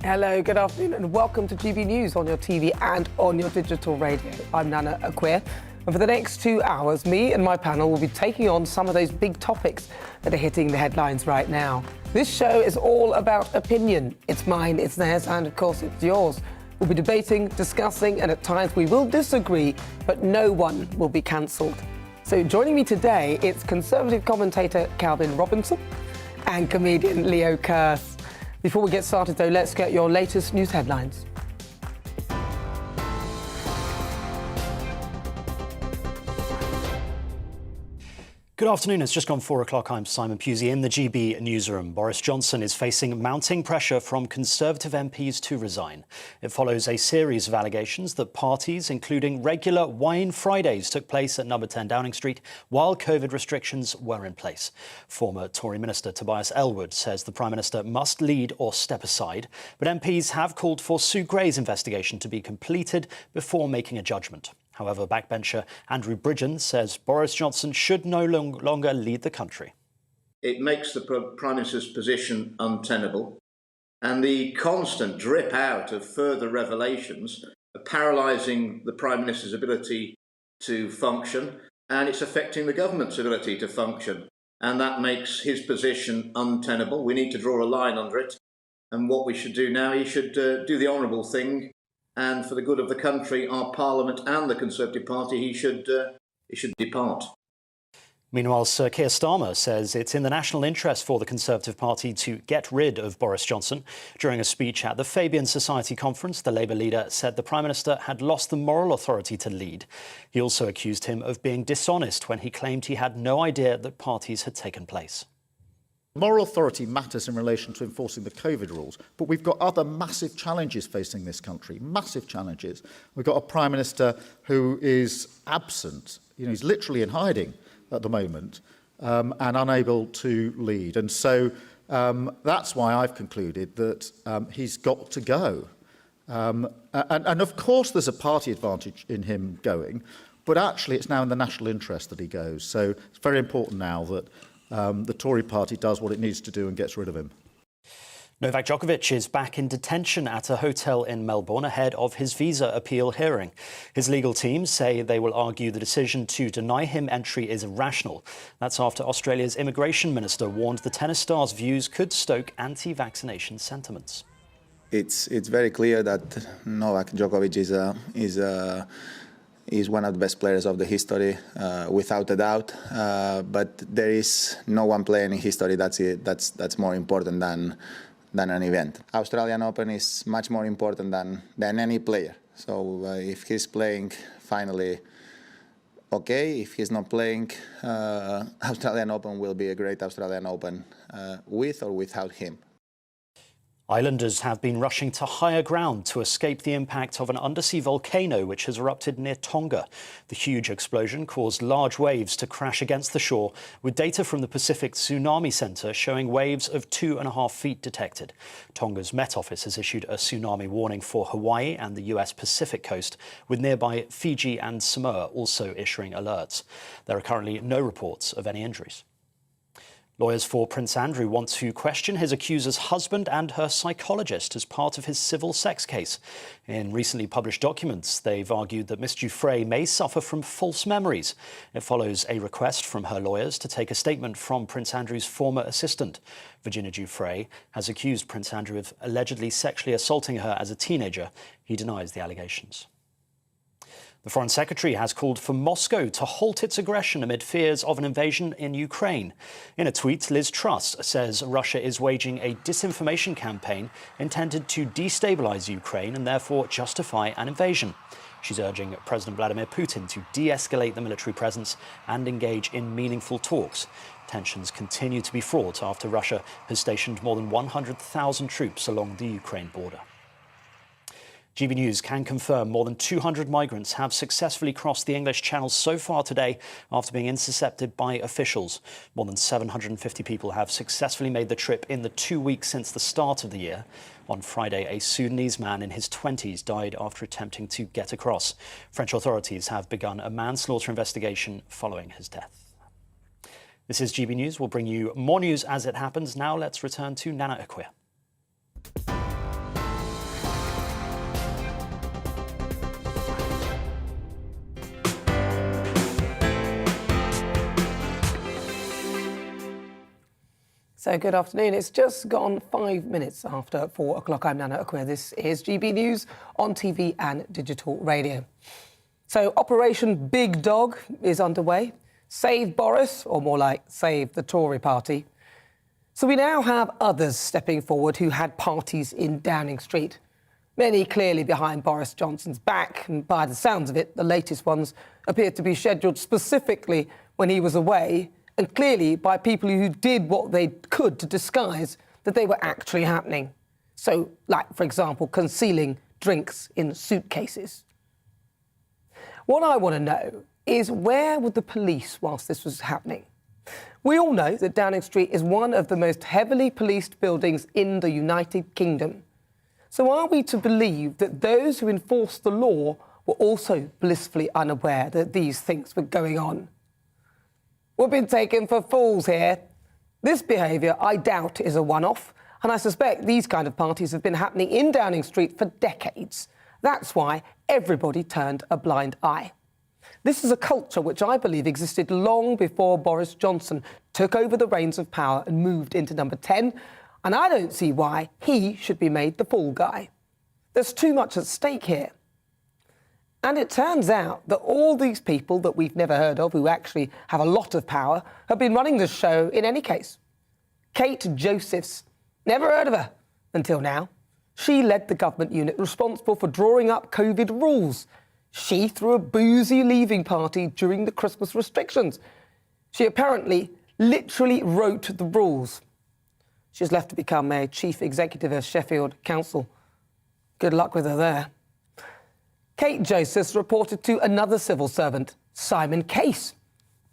Hello, good afternoon and welcome to GB News on your TV and on your digital radio. I'm Nana Akua, and for the next 2 hours, me and my panel will be taking on some of those big topics that are hitting the headlines right now. This show is all about opinion. It's mine, it's theirs, and of course it's yours. We'll be debating, discussing, and at times we will disagree, but no one will be cancelled. So joining me today, it's Conservative commentator Calvin Robinson and comedian Leo Kearse. Before we get started, though, let's get your latest news headlines. Good afternoon. It's just gone 4 o'clock. I'm Simon Pusey in the GB newsroom. Boris Johnson is facing mounting pressure from Conservative MPs to resign. It follows a series of allegations that parties, including regular wine Fridays, took place at number 10 Downing Street while COVID restrictions were in place. Former Tory Minister Tobias Ellwood says the Prime Minister must lead or step aside, but MPs have called for Sue Gray's investigation to be completed before making a judgment. However, backbencher Andrew Bridgen says Boris Johnson should no longer lead the country. It makes the Prime Minister's position untenable, and the constant drip out of further revelations are paralysing the Prime Minister's ability to function, and it's affecting the government's ability to function. And that makes his position untenable. We need to draw a line under it. And what we should do now, he should do the honourable thing. And for the good of the country, our Parliament and the Conservative Party, he should depart. Meanwhile, Sir Keir Starmer says it's in the national interest for the Conservative Party to get rid of Boris Johnson. During a speech at the Fabian Society conference, the Labour leader said the Prime Minister had lost the moral authority to lead. He also accused him of being dishonest when he claimed he had no idea that parties had taken place. Moral authority matters in relation to enforcing the COVID rules, but we've got other massive challenges facing this country, massive challenges. We've got a Prime Minister who is absent, he's literally in hiding at the moment, and unable to lead. And so that's why I've concluded that he's got to go. And of course there's a party advantage in him going, but actually it's now in the national interest that he goes. So it's very important now that the Tory party does what it needs to do and gets rid of him. Novak Djokovic is back in detention at a hotel in Melbourne ahead of his visa appeal hearing. His legal team say they will argue the decision to deny him entry is irrational. That's after Australia's immigration minister warned the tennis star's views could stoke anti-vaccination sentiments. It's very clear that Novak Djokovic is one of the best players of the history, without a doubt. But there is no one player in history that's more important than an event. Australian Open is much more important than any player. So if he's playing, finally, okay. If he's not playing, Australian Open will be a great Australian Open with or without him. Islanders have been rushing to higher ground to escape the impact of an undersea volcano which has erupted near Tonga. The huge explosion caused large waves to crash against the shore, with data from the Pacific Tsunami Center showing waves of 2.5 feet detected. Tonga's Met Office has issued a tsunami warning for Hawaii and the US Pacific coast, with nearby Fiji and Samoa also issuing alerts. There are currently no reports of any injuries. Lawyers for Prince Andrew want to question his accuser's husband and her psychologist as part of his civil sex case. In recently published documents, they've argued that Miss Giuffre may suffer from false memories. It follows a request from her lawyers to take a statement from Prince Andrew's former assistant. Virginia Giuffre has accused Prince Andrew of allegedly sexually assaulting her as a teenager. He denies the allegations. The Foreign Secretary has called for Moscow to halt its aggression amid fears of an invasion in Ukraine. In a tweet, Liz Truss says Russia is waging a disinformation campaign intended to destabilise Ukraine and therefore justify an invasion. She's urging President Vladimir Putin to de-escalate the military presence and engage in meaningful talks. Tensions continue to be fraught after Russia has stationed more than 100,000 troops along the Ukraine border. GB News can confirm more than 200 migrants have successfully crossed the English Channel so far today after being intercepted by officials. More than 750 people have successfully made the trip in the 2 weeks since the start of the year. On Friday, a Sudanese man in his 20s died after attempting to get across. French authorities have begun a manslaughter investigation following his death. This is GB News. We'll bring you more news as it happens. Now let's return to Nana Akua. So good afternoon. It's just gone 5 minutes after 4 o'clock. I'm Nana Akua. This is GB News on TV and digital radio. So Operation Big Dog is underway. Save Boris, or more like save the Tory party. So we now have others stepping forward who had parties in Downing Street. Many clearly behind Boris Johnson's back, and by the sounds of it, the latest ones appear to be scheduled specifically when he was away, and clearly by people who did what they could to disguise that they were actually happening. So, like, for example, concealing drinks in suitcases. What I want to know is, where were the police whilst this was happening? We all know that Downing Street is one of the most heavily policed buildings in the United Kingdom. So are we to believe that those who enforce the law were also blissfully unaware that these things were going on? We've been taken for fools here. This behaviour, I doubt, is a one-off, and I suspect these kind of parties have been happening in Downing Street for decades. That's why everybody turned a blind eye. This is a culture which I believe existed long before Boris Johnson took over the reins of power and moved into number 10, and I don't see why he should be made the fall guy. There's too much at stake here. And it turns out that all these people that we've never heard of, who actually have a lot of power, have been running the show in any case. Kate Josephs, never heard of her until now. She led the government unit responsible for drawing up COVID rules. She threw a boozy leaving party during the Christmas restrictions. She apparently literally wrote the rules. She's left to become a chief executive of Sheffield Council. Good luck with her there. Kate Josephs reported to another civil servant, Simon Case.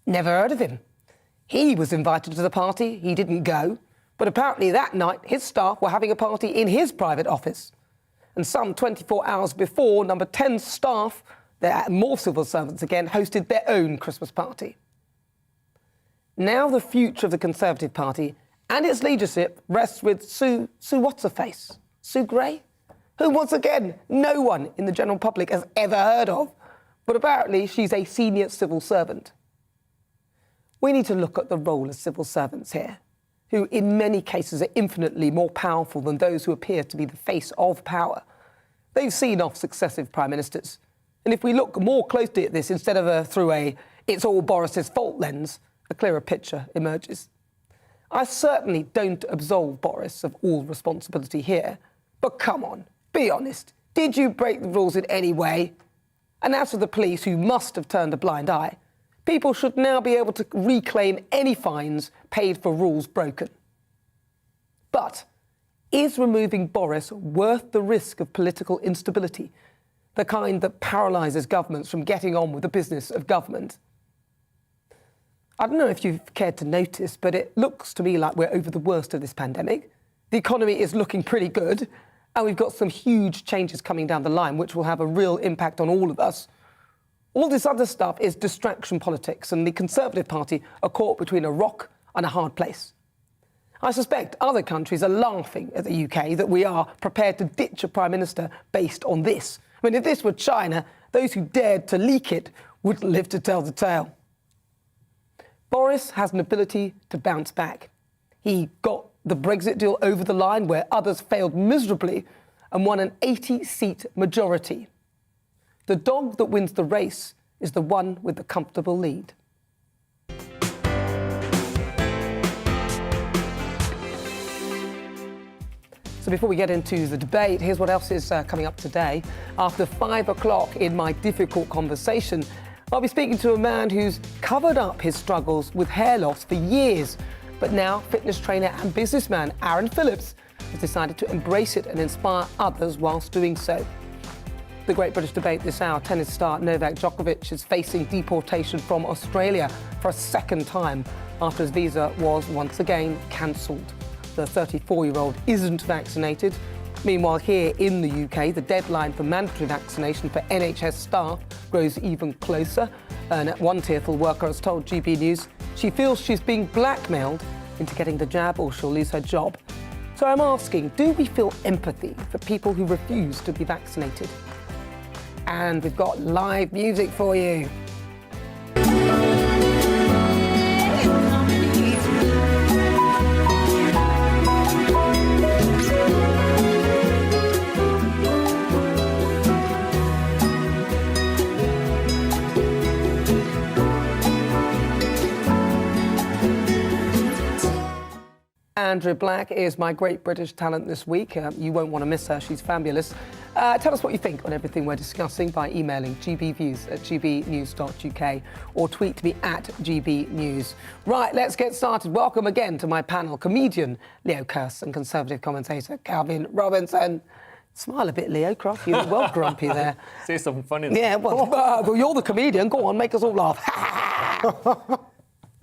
Never heard of him. He was invited to the party. He didn't go. But apparently that night, his staff were having a party in his private office. And some 24 hours before, number 10 staff, more civil servants again, hosted their own Christmas party. Now the future of the Conservative Party and its leadership rests with Sue What's-her-face? Sue Gray? Who, once again, no one in the general public has ever heard of, but apparently she's a senior civil servant. We need to look at the role of civil servants here, who in many cases are infinitely more powerful than those who appear to be the face of power. They've seen off successive prime ministers. And if we look more closely at this, instead of through a "it's all Boris's fault" lens, a clearer picture emerges. I certainly don't absolve Boris of all responsibility here, but come on. Be honest, did you break the rules in any way? And as for the police, who must have turned a blind eye, people should now be able to reclaim any fines paid for rules broken. But is removing Boris worth the risk of political instability, the kind that paralyses governments from getting on with the business of government? I don't know if you've cared to notice, but it looks to me like we're over the worst of this pandemic. The economy is looking pretty good, and we've got some huge changes coming down the line which will have a real impact on all of us. All this other stuff is distraction politics, and the Conservative Party are caught between a rock and a hard place. I suspect other countries are laughing at the UK that we are prepared to ditch a Prime Minister based on this. I mean, if this were China, those who dared to leak it wouldn't live to tell the tale. Boris has an ability to bounce back. He got the Brexit deal over the line where others failed miserably and won an 80-seat majority. The dog that wins the race is the one with the comfortable lead. So before we get into the debate, here's what else is coming up today. After 5 o'clock in my difficult conversation, I'll be speaking to a man who's covered up his struggles with hair loss for years. But now fitness trainer and businessman Aaron Phillips has decided to embrace it and inspire others whilst doing so. The Great British Debate this hour, tennis star Novak Djokovic is facing deportation from Australia for a second time after his visa was once again cancelled. The 34-year-old isn't vaccinated. Meanwhile, here in the UK, the deadline for mandatory vaccination for NHS staff grows even closer. And one tearful worker has told GB News she feels she's being blackmailed into getting the jab or she'll lose her job. So I'm asking, do we feel empathy for people who refuse to be vaccinated? And we've got live music for you. Andrea Black is my Great British Talent this week. You won't want to miss her. She's fabulous. Tell us what you think on everything we're discussing by emailing gbviews@gbnews.uk or tweet me at gbnews. Right, let's get started. Welcome again to my panel, comedian Leo Kirst and Conservative commentator Calvin Robinson. Smile a bit, Leo. Croft, you're well grumpy there. Say something funny. Yeah, well, you're the comedian. Go on, make us all laugh.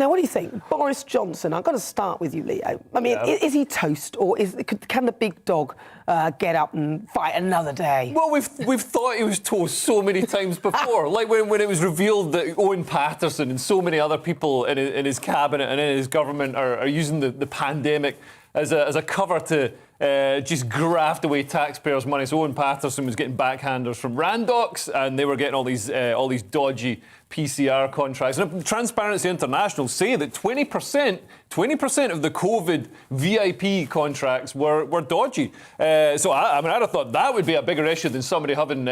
Now, what do you think? Boris Johnson, I've got to start with you, Leo. I mean, is he toast, or can the big dog get up and fight another day? Well, we've thought he was toast so many times before. Like when it was revealed that Owen Paterson and so many other people in his cabinet and in his government are using the pandemic as a cover to just graft away taxpayers' money. So Owen Paterson was getting backhanders from Randox, and they were getting all these dodgy PCR contracts. And Transparency International say that 20% of the COVID VIP contracts were dodgy. So I'd have thought that would be a bigger issue than somebody having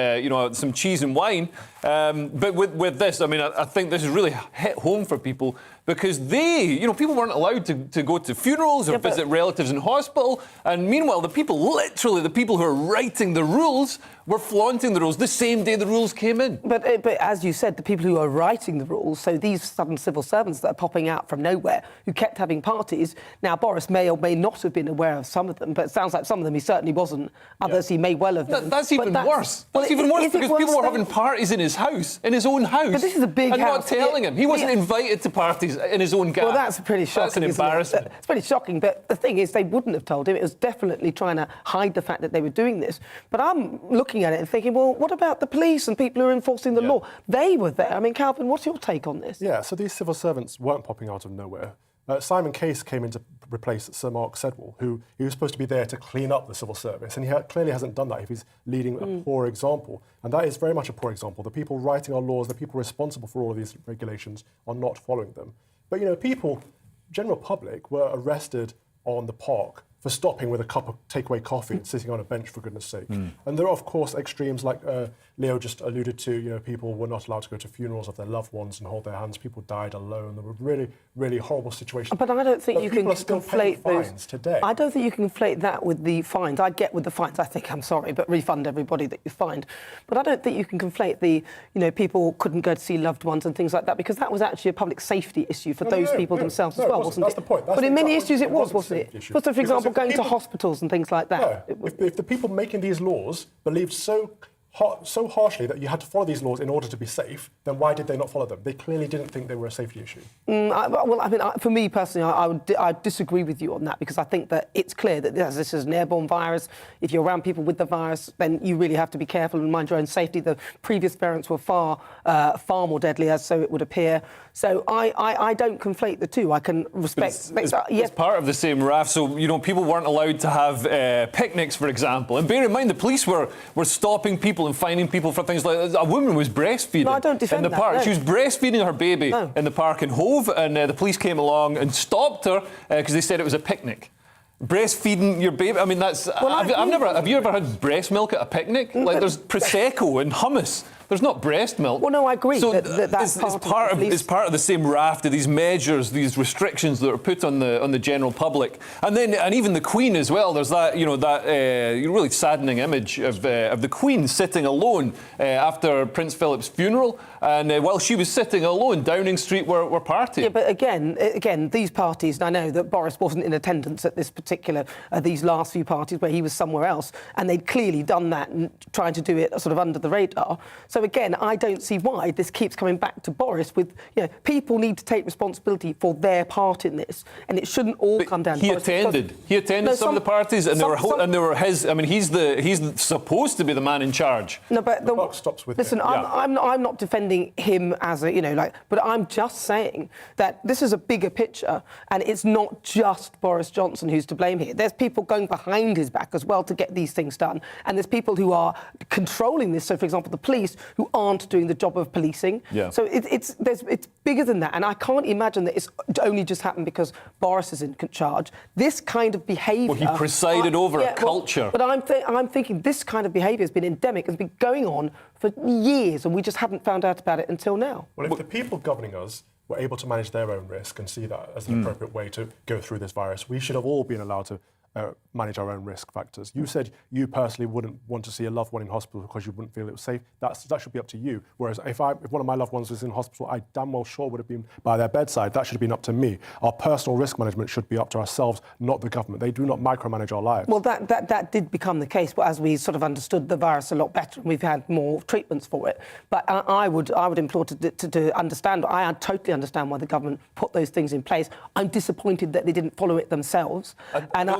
some cheese and wine. But with this, I mean, I think this has really hit home for people, because people weren't allowed to go to funerals or visit relatives in hospital. And meanwhile, the people who are writing the rules were flaunting the rules the same day the rules came in. But as you said, the people who are writing the rules, so these sudden civil servants that are popping out from nowhere, who kept having parties. Now, Boris may or may not have been aware of some of them, but it sounds like some of them he certainly wasn't. Others he may well have been. That's even worse. That's even worse, because people were having parties in his house, in his own house. But this is a big and house. not telling him. He wasn't invited to parties in his own gaff. Well, that's pretty shocking. That's an embarrassment. It's pretty shocking, but the thing is, they wouldn't have told him. It was definitely trying to hide the fact that they were doing this. But I'm looking at it and thinking, well, what about the police and people who are enforcing the law? They were there. I mean, Calvin, what's your take on this? Yeah, so these civil servants weren't popping out of nowhere. Simon Case came in to replace Sir Mark Sedwill, who he was supposed to be there to clean up the civil service, and he clearly hasn't done that if he's leading a poor example. And that is very much a poor example. The people writing our laws, the people responsible for all of these regulations, are not following them. But, people, general public, were arrested on the park for stopping with a cup of takeaway coffee and sitting on a bench, for goodness sake. And there are, of course, extremes like Leo just alluded to. People were not allowed to go to funerals of their loved ones and hold their hands. People died alone. There were really, really horrible situations. But I don't think you can conflate fines today. I don't think you can conflate that with the fines. I get with the fines. I think, I'm sorry, but refund everybody that you fined. But I don't think you can conflate the, people couldn't go to see loved ones and things like that, because that was actually a public safety issue for those people themselves as well, wasn't it? That's the point. But in many issues it wasn't it? So, for example, going to hospitals and things like that. No, if the people making these laws believed so harshly that you had to follow these laws in order to be safe, then why did they not follow them? They clearly didn't think they were a safety issue. For me personally, I disagree with you on that, because I think that it's clear that this is an airborne virus. If you're around people with the virus, then you really have to be careful and mind your own safety. The previous variants were far more deadly, as so it would appear. So I don't conflate the two. I can respect... It's part of the same raft. So, people weren't allowed to have picnics, for example. And bear in mind, the police were stopping people and fining people for things like a woman was breastfeeding in the park. No. She was breastfeeding her baby in the park in Hove, and the police came along and stopped her because they said it was a picnic. Breastfeeding your baby, I mean, that's... have you ever had breast milk at a picnic? Like, there's Prosecco and hummus. There's not breast milk. Well, no, I agree. So that's it's part of the same raft of these measures, these restrictions that are put on the general public, and even the Queen as well. There's that really saddening image of the Queen sitting alone after Prince Philip's funeral, and while she was sitting alone, Downing Street were partying. Yeah, but again, these parties. And I know that Boris wasn't in attendance at this particular these last few parties where he was somewhere else, and they'd clearly done that and trying to do it sort of under the radar. So again, I don't see why this keeps coming back to Boris. With people need to take responsibility for their part in this, and it shouldn't all come down to Boris. He attended some of the parties, and they were his. I mean, he's supposed to be the man in charge. No, but the buck stops with listen, him. I'm not defending him as but I'm just saying that this is a bigger picture, and it's not just Boris Johnson who's to blame here. There's people going behind his back as well to get these things done, and there's people who are controlling this. So, for example, the police, who aren't doing the job of policing. Yeah. So it's bigger than that. And I can't imagine that it's only just happened because Boris is in charge. This kind of behaviour... Well, he presided over a culture. But I'm thinking this kind of behaviour has been endemic, has been going on for years, and we just haven't found out about it until now. Well, if the people governing us were able to manage their own risk and see that as an appropriate way to go through this virus. We should have all been allowed to manage our own risk factors. You said you personally wouldn't want to see a loved one in hospital because you wouldn't feel it was safe. That should be up to you. Whereas if one of my loved ones was in hospital, I damn well sure would have been by their bedside. That should have been up to me. Our personal risk management should be up to ourselves, not the government. They do not micromanage our lives. Well, that did become the case, but as we sort of understood the virus a lot better, we've had more treatments for it. But I would implore to understand. I totally understand why the government put those things in place. I'm disappointed that they didn't follow it themselves, and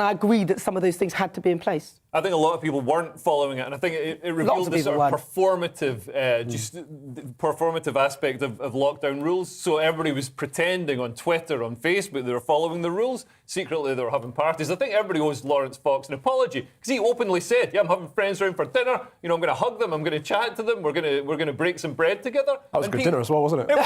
I agree that some of those things had to be in place. I think a lot of people weren't following it, and I think it revealed the sort of performative aspect of lockdown rules. So everybody was pretending on Twitter, on Facebook, they were following the rules. Secretly, they were having parties. I think everybody owes Lawrence Fox an apology because he openly said, "Yeah, I'm having friends around for dinner. You know, I'm going to hug them. I'm going to chat to them. We're going to break some bread together." That was a good dinner as well, wasn't it? And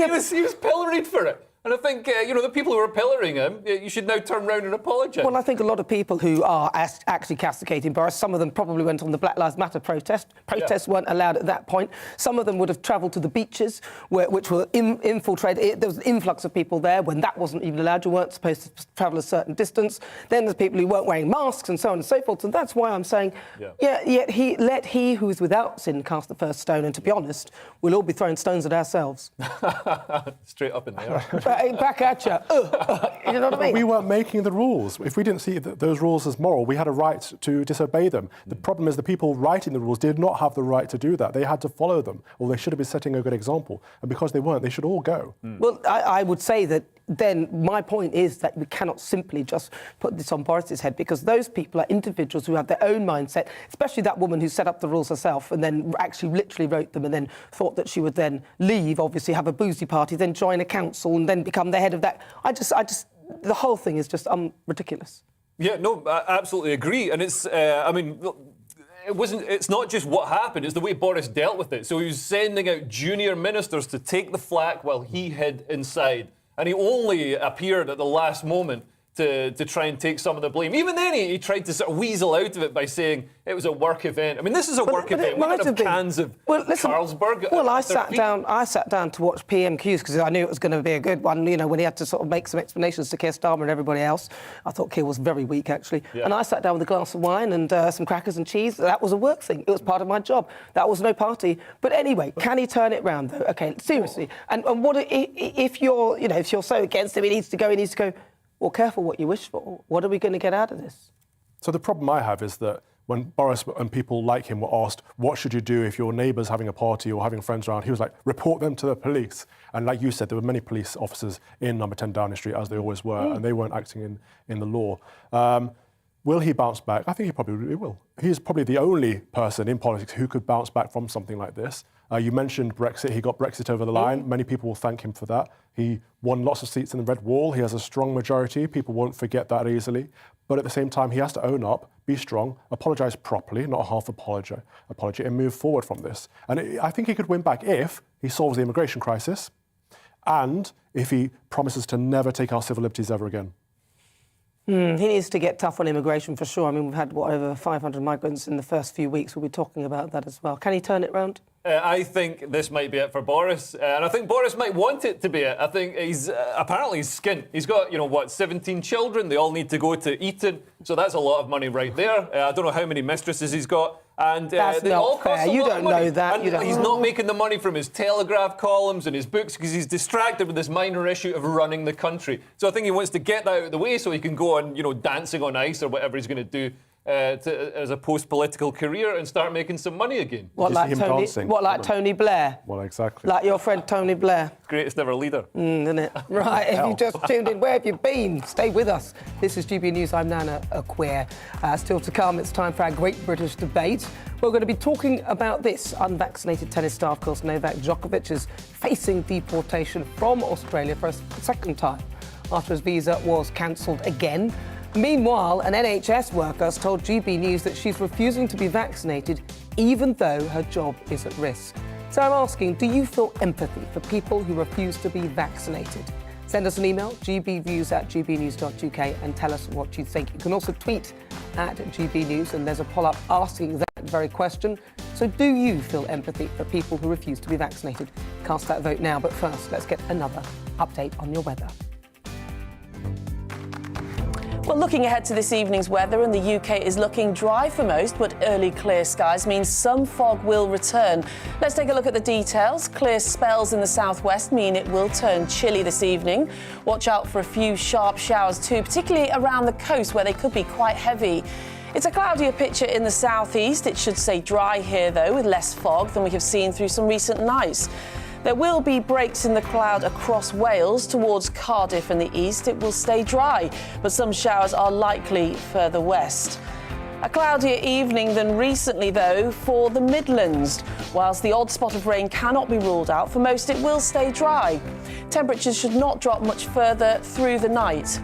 he was pilloried for it. And I think, the people who are pillaring him, you should now turn around and apologise. Well, I think a lot of people who are actually castigating Boris, some of them probably went on the Black Lives Matter protest. Protests weren't allowed at that point. Some of them would have travelled to the beaches, which were infiltrated. There was an influx of people there when that wasn't even allowed. You weren't supposed to travel a certain distance. Then there's people who weren't wearing masks and so on and so forth. And that's why I'm saying, let he who is without sin cast the first stone. And to be honest, we'll all be throwing stones at ourselves. Straight up in the air. Back at you. You know what I mean? We weren't making the rules. If we didn't see those rules as moral, we had a right to disobey them. The problem is the people writing the rules did not have the right to do that. They had to follow them, or they should have been setting a good example. And because they weren't, they should all go. Well, I would say that then my point is that we cannot simply just put this on Boris's head, because those people are individuals who have their own mindset, especially that woman who set up the rules herself and then actually literally wrote them and then thought that she would then leave, obviously have a boozy party, then join a council and then become the head of that. I just the whole thing is just ridiculous. Yeah, no, I absolutely agree. And it's, it's not just what happened, it's the way Boris dealt with it. So he was sending out junior ministers to take the flak while he hid inside. And he only appeared at the last moment to try and take some of the blame. Even then, he tried to sort of weasel out of it by saying it was a work event. I mean, this is a work event. We don't have cans of Carlsberg. Well, I sat down to watch PMQs because I knew it was going to be a good one. You know, when he had to sort of make some explanations to Keir Starmer and everybody else. I thought Keir was very weak, actually. Yeah. And I sat down with a glass of wine and some crackers and cheese. That was a work thing. It was part of my job. That was no party. But anyway, can he turn it round, though? Okay, seriously. And what if you're so against him, he needs to go. Well, careful what you wish for. What are we going to get out of this? So the problem I have is that when Boris and people like him were asked, what should you do if your neighbour's having a party or having friends around, he was like, report them to the police. And like you said, there were many police officers in number 10 Downing Street, as they always were, and they weren't acting in the law. Will he bounce back? I think he probably will. He's probably the only person in politics who could bounce back from something like this. You mentioned Brexit. He got Brexit over the line. Many people will thank him for that. He won lots of seats in the Red Wall. He has a strong majority. People won't forget that easily. But at the same time, he has to own up, be strong, apologise properly, not a half apology, and move forward from this. And I think he could win back if he solves the immigration crisis and if he promises to never take our civil liberties ever again. He needs to get tough on immigration for sure. I mean, we've had, over 500 migrants in the first few weeks. We'll be talking about that as well. Can he turn it round? I think this might be it for Boris. And I think Boris might want it to be it. I think apparently he's skint. He's got, 17 children. They all need to go to Eton. So that's a lot of money right there. I don't know how many mistresses he's got. And that's they all not cost fair. a You lot don't of money. know that. And he's not making the money from his Telegraph columns and his books because he's distracted with this minor issue of running the country. So I think he wants to get that out of the way so he can go on, dancing on ice or whatever he's going to do as a post-political career and start making some money again. What, like Tony Blair? Well, exactly. Like your friend Tony Blair? Greatest ever leader. Isn't it? Right, if you just tuned in, where have you been? Stay with us. This is GB News. I'm Nana Akua. Still to come, it's time for our Great British Debate. We're going to be talking about this. Unvaccinated tennis star, of course, Novak Djokovic is facing deportation from Australia for a second time after his visa was cancelled again. Meanwhile, an NHS worker has told GB News that she's refusing to be vaccinated even though her job is at risk. So I'm asking, do you feel empathy for people who refuse to be vaccinated? Send us an email, gbviews@gbnews.uk, and tell us what you think. You can also tweet at GB News, and there's a poll up asking that very question. So do you feel empathy for people who refuse to be vaccinated? Cast that vote now, but first, let's get another update on your weather. Well, looking ahead to this evening's weather, and the UK is looking dry for most, but early clear skies means some fog will return. Let's take a look at the details. Clear spells in the southwest mean it will turn chilly this evening. Watch out for a few sharp showers too, particularly around the coast where they could be quite heavy. It's a cloudier picture in the southeast. It should stay dry here, though, with less fog than we have seen through some recent nights. There will be breaks in the cloud across Wales towards Cardiff in the east. It will stay dry, but some showers are likely further west. A cloudier evening than recently, though, for the Midlands. Whilst the odd spot of rain cannot be ruled out, for most it will stay dry. Temperatures should not drop much further through the night.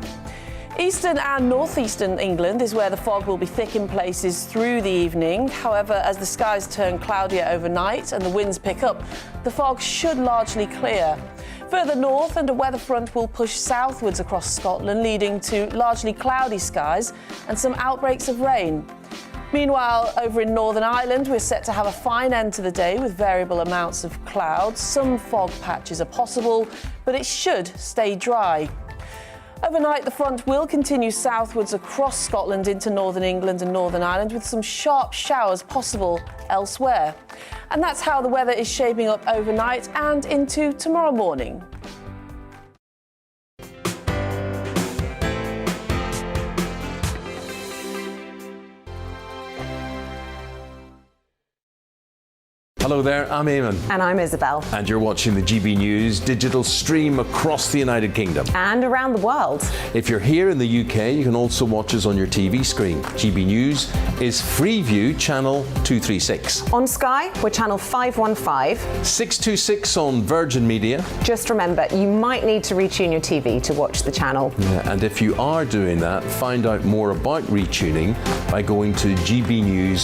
Eastern and northeastern England is where the fog will be thick in places through the evening. However, as the skies turn cloudier overnight and the winds pick up, the fog should largely clear. Further north, and a weather front will push southwards across Scotland, leading to largely cloudy skies and some outbreaks of rain. Meanwhile, over in Northern Ireland, we're set to have a fine end to the day with variable amounts of clouds. Some fog patches are possible, but it should stay dry. Overnight, the front will continue southwards across Scotland into northern England and Northern Ireland, with some sharp showers possible elsewhere. And that's how the weather is shaping up overnight and into tomorrow morning. Hello there, I'm Eamon. And I'm Isabel. And you're watching the GB News digital stream across the United Kingdom. And around the world. If you're here in the UK, you can also watch us on your TV screen. GB News is Freeview channel 236. On Sky, we're channel 515. 626 on Virgin Media. Just remember, you might need to retune your TV to watch the channel. Yeah, and if you are doing that, find out more about retuning by going to gbnews.uk.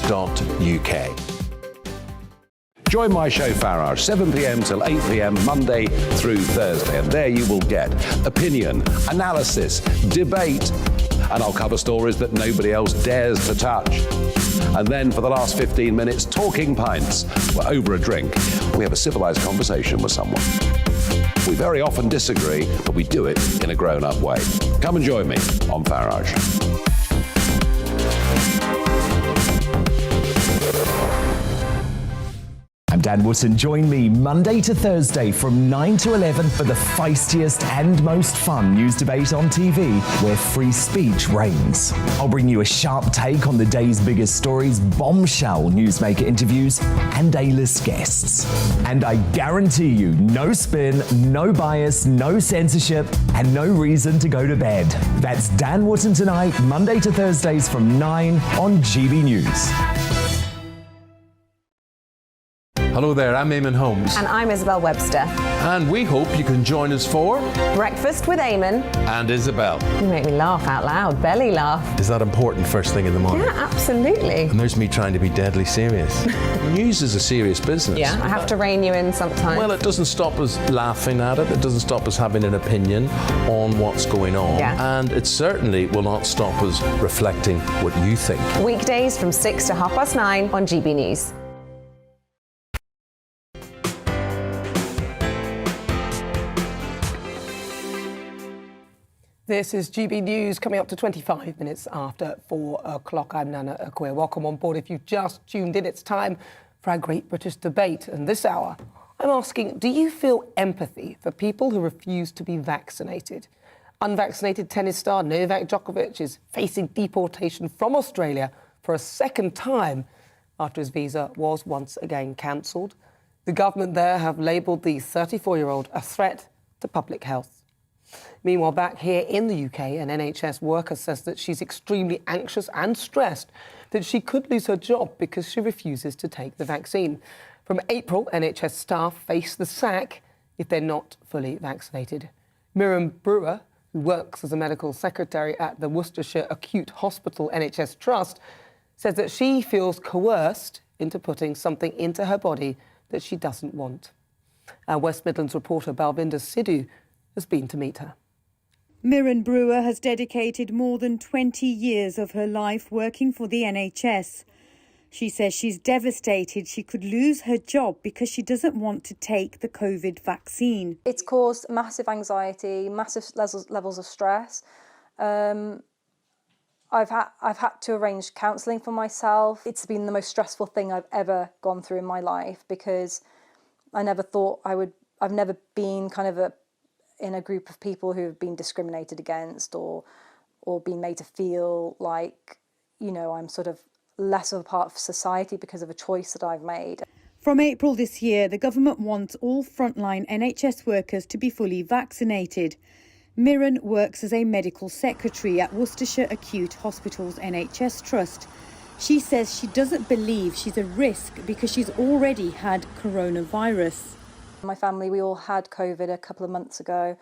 Join my show Farage, 7 p.m. till 8 p.m. Monday through Thursday, and there you will get opinion, analysis, debate, and I'll cover stories that nobody else dares to touch. And then for the last 15 minutes, talking pints. We're over a drink. We have a civilised conversation with someone. We very often disagree, but we do it in a grown-up way. Come and join me on Farage. I'm Dan Wootton. Join me Monday to Thursday from 9 to 11 for the feistiest and most fun news debate on TV, where free speech reigns. I'll bring you a sharp take on the day's biggest stories, bombshell newsmaker interviews, and A-list guests. And I guarantee you, no spin, no bias, no censorship, and no reason to go to bed. That's Dan Wootton tonight, Monday to Thursdays from 9 on GB News. Hello there, I'm Eamon Holmes. And I'm Isabel Webster. And we hope you can join us for Breakfast with Eamon. And Isabel. You make me laugh out loud, belly laugh. Is that important first thing in the morning? Yeah, absolutely. And there's me trying to be deadly serious. News is a serious business. Yeah, I have to rein you in sometimes. Well, it doesn't stop us laughing at it. It doesn't stop us having an opinion on what's going on. Yeah. And it certainly will not stop us reflecting what you think. Weekdays from 6 to 9:30 on GB News. This is GB News, coming up to 25 minutes after 4 o'clock. I'm Nana Akua. Welcome on board. If you've just tuned in, it's time for our Great British Debate. And this hour, I'm asking, do you feel empathy for people who refuse to be vaccinated? Unvaccinated tennis star Novak Djokovic is facing deportation from Australia for a second time after his visa was once again cancelled. The government there have labelled the 34-year-old a threat to public health. Meanwhile, back here in the UK, an NHS worker says that she's extremely anxious and stressed that she could lose her job because she refuses to take the vaccine. From April, NHS staff face the sack if they're not fully vaccinated. Miriam Brewer, who works as a medical secretary at the Worcestershire Acute Hospital NHS Trust, says that she feels coerced into putting something into her body that she doesn't want. Our West Midlands reporter Balvinda Sidhu has been to meet her. Miriam Brewer has dedicated more than 20 years of her life working for the NHS. She says she's devastated she could lose her job because she doesn't want to take the COVID vaccine. It's caused massive anxiety, massive levels of stress. I've had to arrange counselling for myself. It's been the most stressful thing I've ever gone through in my life because I never thought I would. I've never been kind of in a group of people who have been discriminated against or been made to feel like, you know, I'm sort of less of a part of society because of a choice that I've made. From April this year, the government wants all frontline NHS workers to be fully vaccinated. Mirren works as a medical secretary at Worcestershire Acute Hospitals NHS Trust. She says she doesn't believe she's a risk because she's already had coronavirus. My family, we all had COVID a couple of months ago.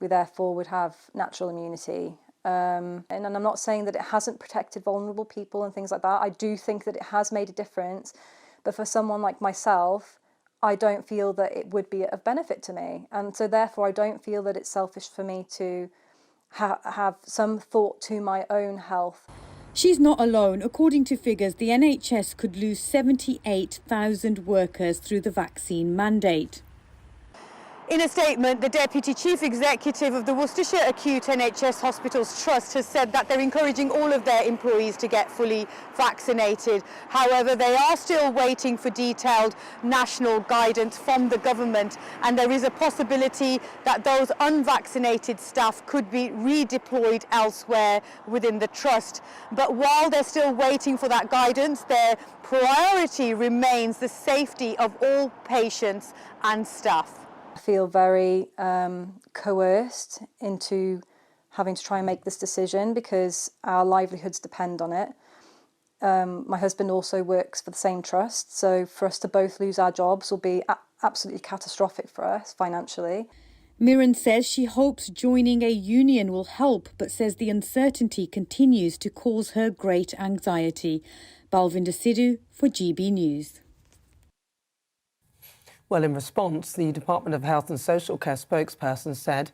We therefore would have natural immunity. And I'm not saying that it hasn't protected vulnerable people and things like that. I do think that it has made a difference. But for someone like myself, I don't feel that it would be of benefit to me. And so therefore, I don't feel that it's selfish for me to have some thought to my own health. She's not alone. According to figures, the NHS could lose 78,000 workers through the vaccine mandate. In a statement, the Deputy Chief Executive of the Worcestershire Acute NHS Hospitals Trust has said that they're encouraging all of their employees to get fully vaccinated. However, they are still waiting for detailed national guidance from the government, and there is a possibility that those unvaccinated staff could be redeployed elsewhere within the trust. But while they're still waiting for that guidance, their priority remains the safety of all patients and staff. I feel very coerced into having to try and make this decision because our livelihoods depend on it. My husband also works for the same trust, so for us to both lose our jobs will be absolutely catastrophic for us financially. Mirren says she hopes joining a union will help, but says the uncertainty continues to cause her great anxiety. Balvinder Sidhu for GB News. Well, in response, the Department of Health and Social Care spokesperson said,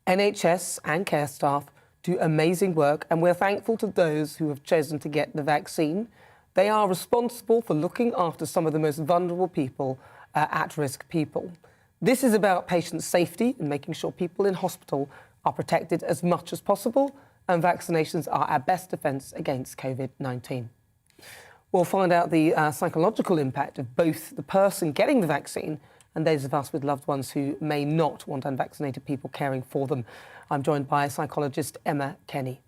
NHS and care staff do amazing work and we're thankful to those who have chosen to get the vaccine. They are responsible for looking after some of the most vulnerable people, at-risk people. This is about patient safety and making sure people in hospital are protected as much as possible, and vaccinations are our best defence against COVID-19. We'll find out the psychological impact of both the person getting the vaccine and those of us with loved ones who may not want unvaccinated people caring for them. I'm joined by psychologist Emma Kenny.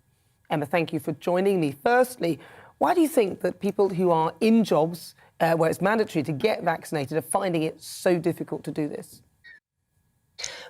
Emma, thank you for joining me. Firstly, why do you think that people who are in jobs where it's mandatory to get vaccinated are finding it so difficult to do this?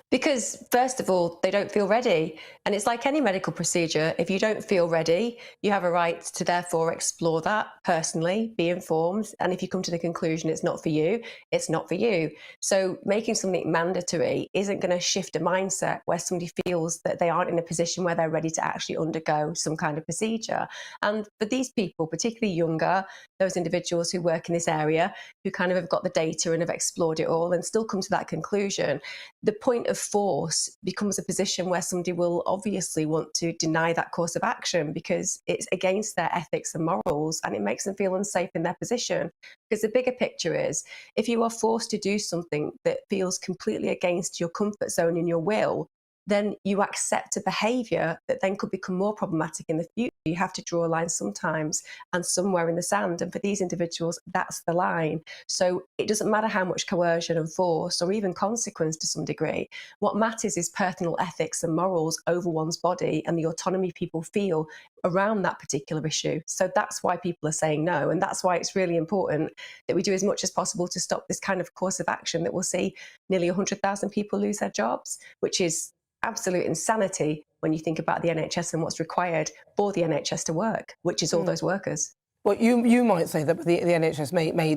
Because, first of all, they don't feel ready. And it's like any medical procedure. If you don't feel ready, you have a right to therefore explore that personally, be informed. And if you come to the conclusion it's not for you, it's not for you. So making something mandatory isn't going to shift a mindset where somebody feels that they aren't in a position where they're ready to actually undergo some kind of procedure. And for these people, particularly younger, those individuals who work in this area, who kind of have got the data and have explored it all and still come to that conclusion, the point of force becomes a position where somebody will obviously want to deny that course of action because it's against their ethics and morals, and it makes them feel unsafe in their position. Because the bigger picture is, if you are forced to do something that feels completely against your comfort zone and your will, then you accept a behaviour that then could become more problematic in the future. You have to draw a line sometimes and somewhere in the sand. And for these individuals, that's the line. So it doesn't matter how much coercion and force or even consequence to some degree. What matters is personal ethics and morals over one's body and the autonomy people feel around that particular issue. So that's why people are saying no. And that's why it's really important that we do as much as possible to stop this kind of course of action that will see nearly 100,000 people lose their jobs, which is absolute insanity when you think about the NHS and what's required for the NHS to work, which is all those workers. Well, you might say that the NHS may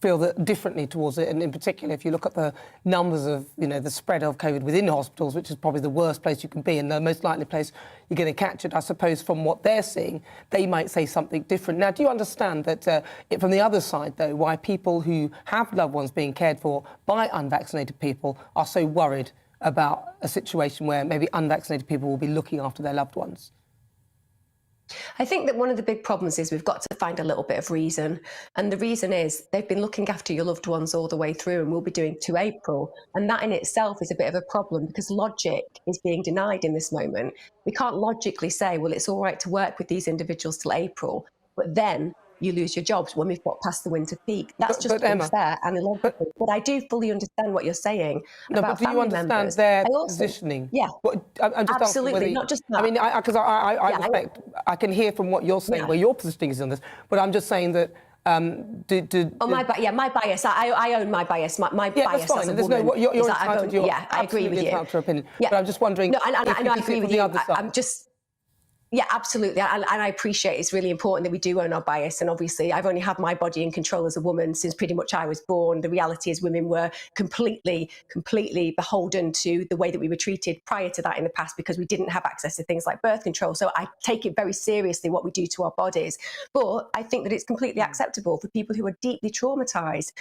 feel that differently towards it, and in particular, if you look at the numbers of, the spread of COVID within hospitals, which is probably the worst place you can be and the most likely place you're going to catch it, I suppose from what they're seeing, they might say something different. Now, do you understand that from the other side, though, why people who have loved ones being cared for by unvaccinated people are so worried about a situation where maybe unvaccinated people will be looking after their loved ones? I think that one of the big problems is we've got to find a little bit of reason. And the reason is they've been looking after your loved ones all the way through and will be doing to April. And that in itself is a bit of a problem because logic is being denied in this moment. We can't logically say, well, it's all right to work with these individuals till April, but then you lose your jobs when we've got past the winter peak. That's just unfair and illogical. But I do fully understand what you're saying about but do you understand members. their positioning? Yeah, I'm just absolutely, not just that. I mean, because I respect, I can hear from what you're saying where your positioning is on this, but I'm just saying that my bias. I own my bias. My bias that's fine. as a There's woman. No, you're is that entitled to your I agree with you. Entitled to your opinion. Yeah. But I'm just wondering. No, and I agree with you. I'm just. Yeah, absolutely. And I appreciate it's really important that we do own our bias. And obviously, I've only had my body in control as a woman since pretty much I was born. The reality is women were completely beholden to the way that we were treated prior to that in the past because we didn't have access to things like birth control. So I take it very seriously what we do to our bodies. But I think that it's completely acceptable for people who are deeply traumatized.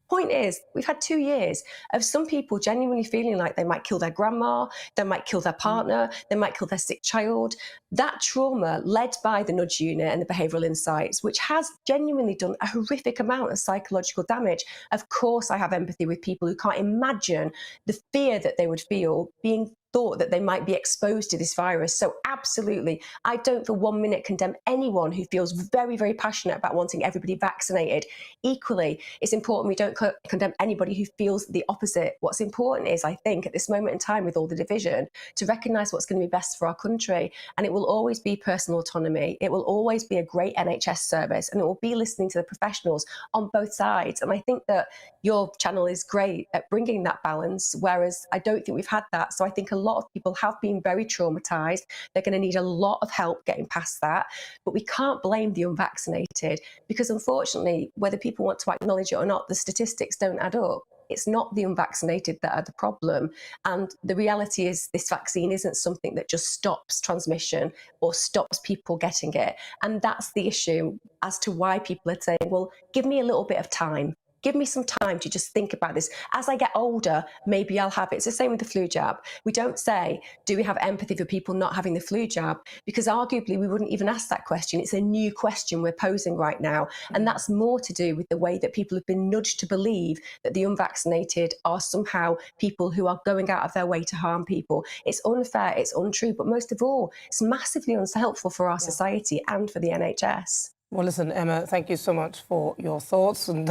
Point is, we've had 2 years of some people genuinely feeling like they might kill their grandma, they might kill their partner, they might kill their sick child. That trauma, led by the Nudge Unit and the Behavioural Insights, which has genuinely done a horrific amount of psychological damage. Of course, I have empathy with people who can't imagine the fear that they would feel being thought that they might be exposed to this virus. So absolutely, I don't for 1 minute condemn anyone who feels very, very passionate about wanting everybody vaccinated. Equally, it's important we don't condemn anybody who feels the opposite. What's important is, I think, at this moment in time with all the division, to recognise what's going to be best for our country. And it will always be personal autonomy. It will always be a great NHS service, and it will be listening to the professionals on both sides. And I think that your channel is great at bringing that balance, whereas I don't think we've had that. So I think a lot of people have been very traumatised. They're going to need a lot of help getting past that. But we can't blame the unvaccinated because, unfortunately, whether people want to acknowledge it or not, the statistics don't add up. It's not the unvaccinated that are the problem. And the reality is this vaccine isn't something that just stops transmission or stops people getting it. And that's the issue as to why people are saying, well, give me a little bit of time. Give me some time to just think about this. As I get older, maybe I'll have it. It's the same with the flu jab. We don't say, do we have empathy for people not having the flu jab? Because arguably we wouldn't even ask that question. It's a new question we're posing right now. And that's more to do with the way that people have been nudged to believe that the unvaccinated are somehow people who are going out of their way to harm people. It's unfair, it's untrue, but most of all, it's massively unhelpful for our society and for the NHS. Well, listen, Emma, thank you so much for your thoughts and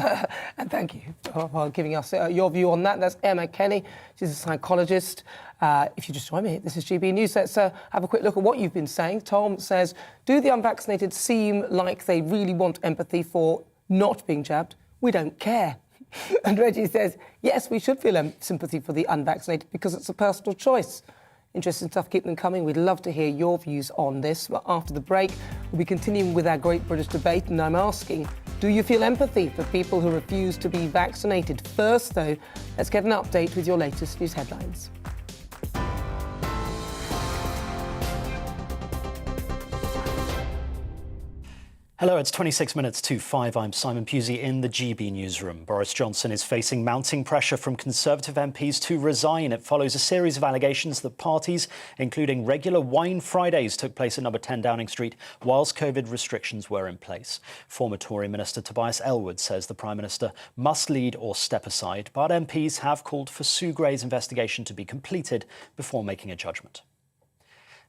thank you for giving us your view on that. That's Emma Kenny. She's a psychologist. If you just join me, this is GB News. Let's have a quick look at what you've been saying. Tom says, do the unvaccinated seem like they really want empathy for not being jabbed? We don't care. And Reggie says, yes, we should feel sympathy for the unvaccinated because it's a personal choice. Interesting stuff. Keep them coming. We'd love to hear your views on this. But after the break, we'll be continuing with our Great British Debate. And I'm asking, do you feel empathy for people who refuse to be vaccinated? First, though, let's get an update with your latest news headlines. Hello, it's 26 minutes to 5. I'm Simon Pusey in the GB newsroom. Boris Johnson is facing mounting pressure from Conservative MPs to resign. It follows a series of allegations that parties, including regular wine Fridays, took place at number 10 Downing Street whilst COVID restrictions were in place. Former Tory Minister Tobias Ellwood says the Prime Minister must lead or step aside, but MPs have called for Sue Gray's investigation to be completed before making a judgment.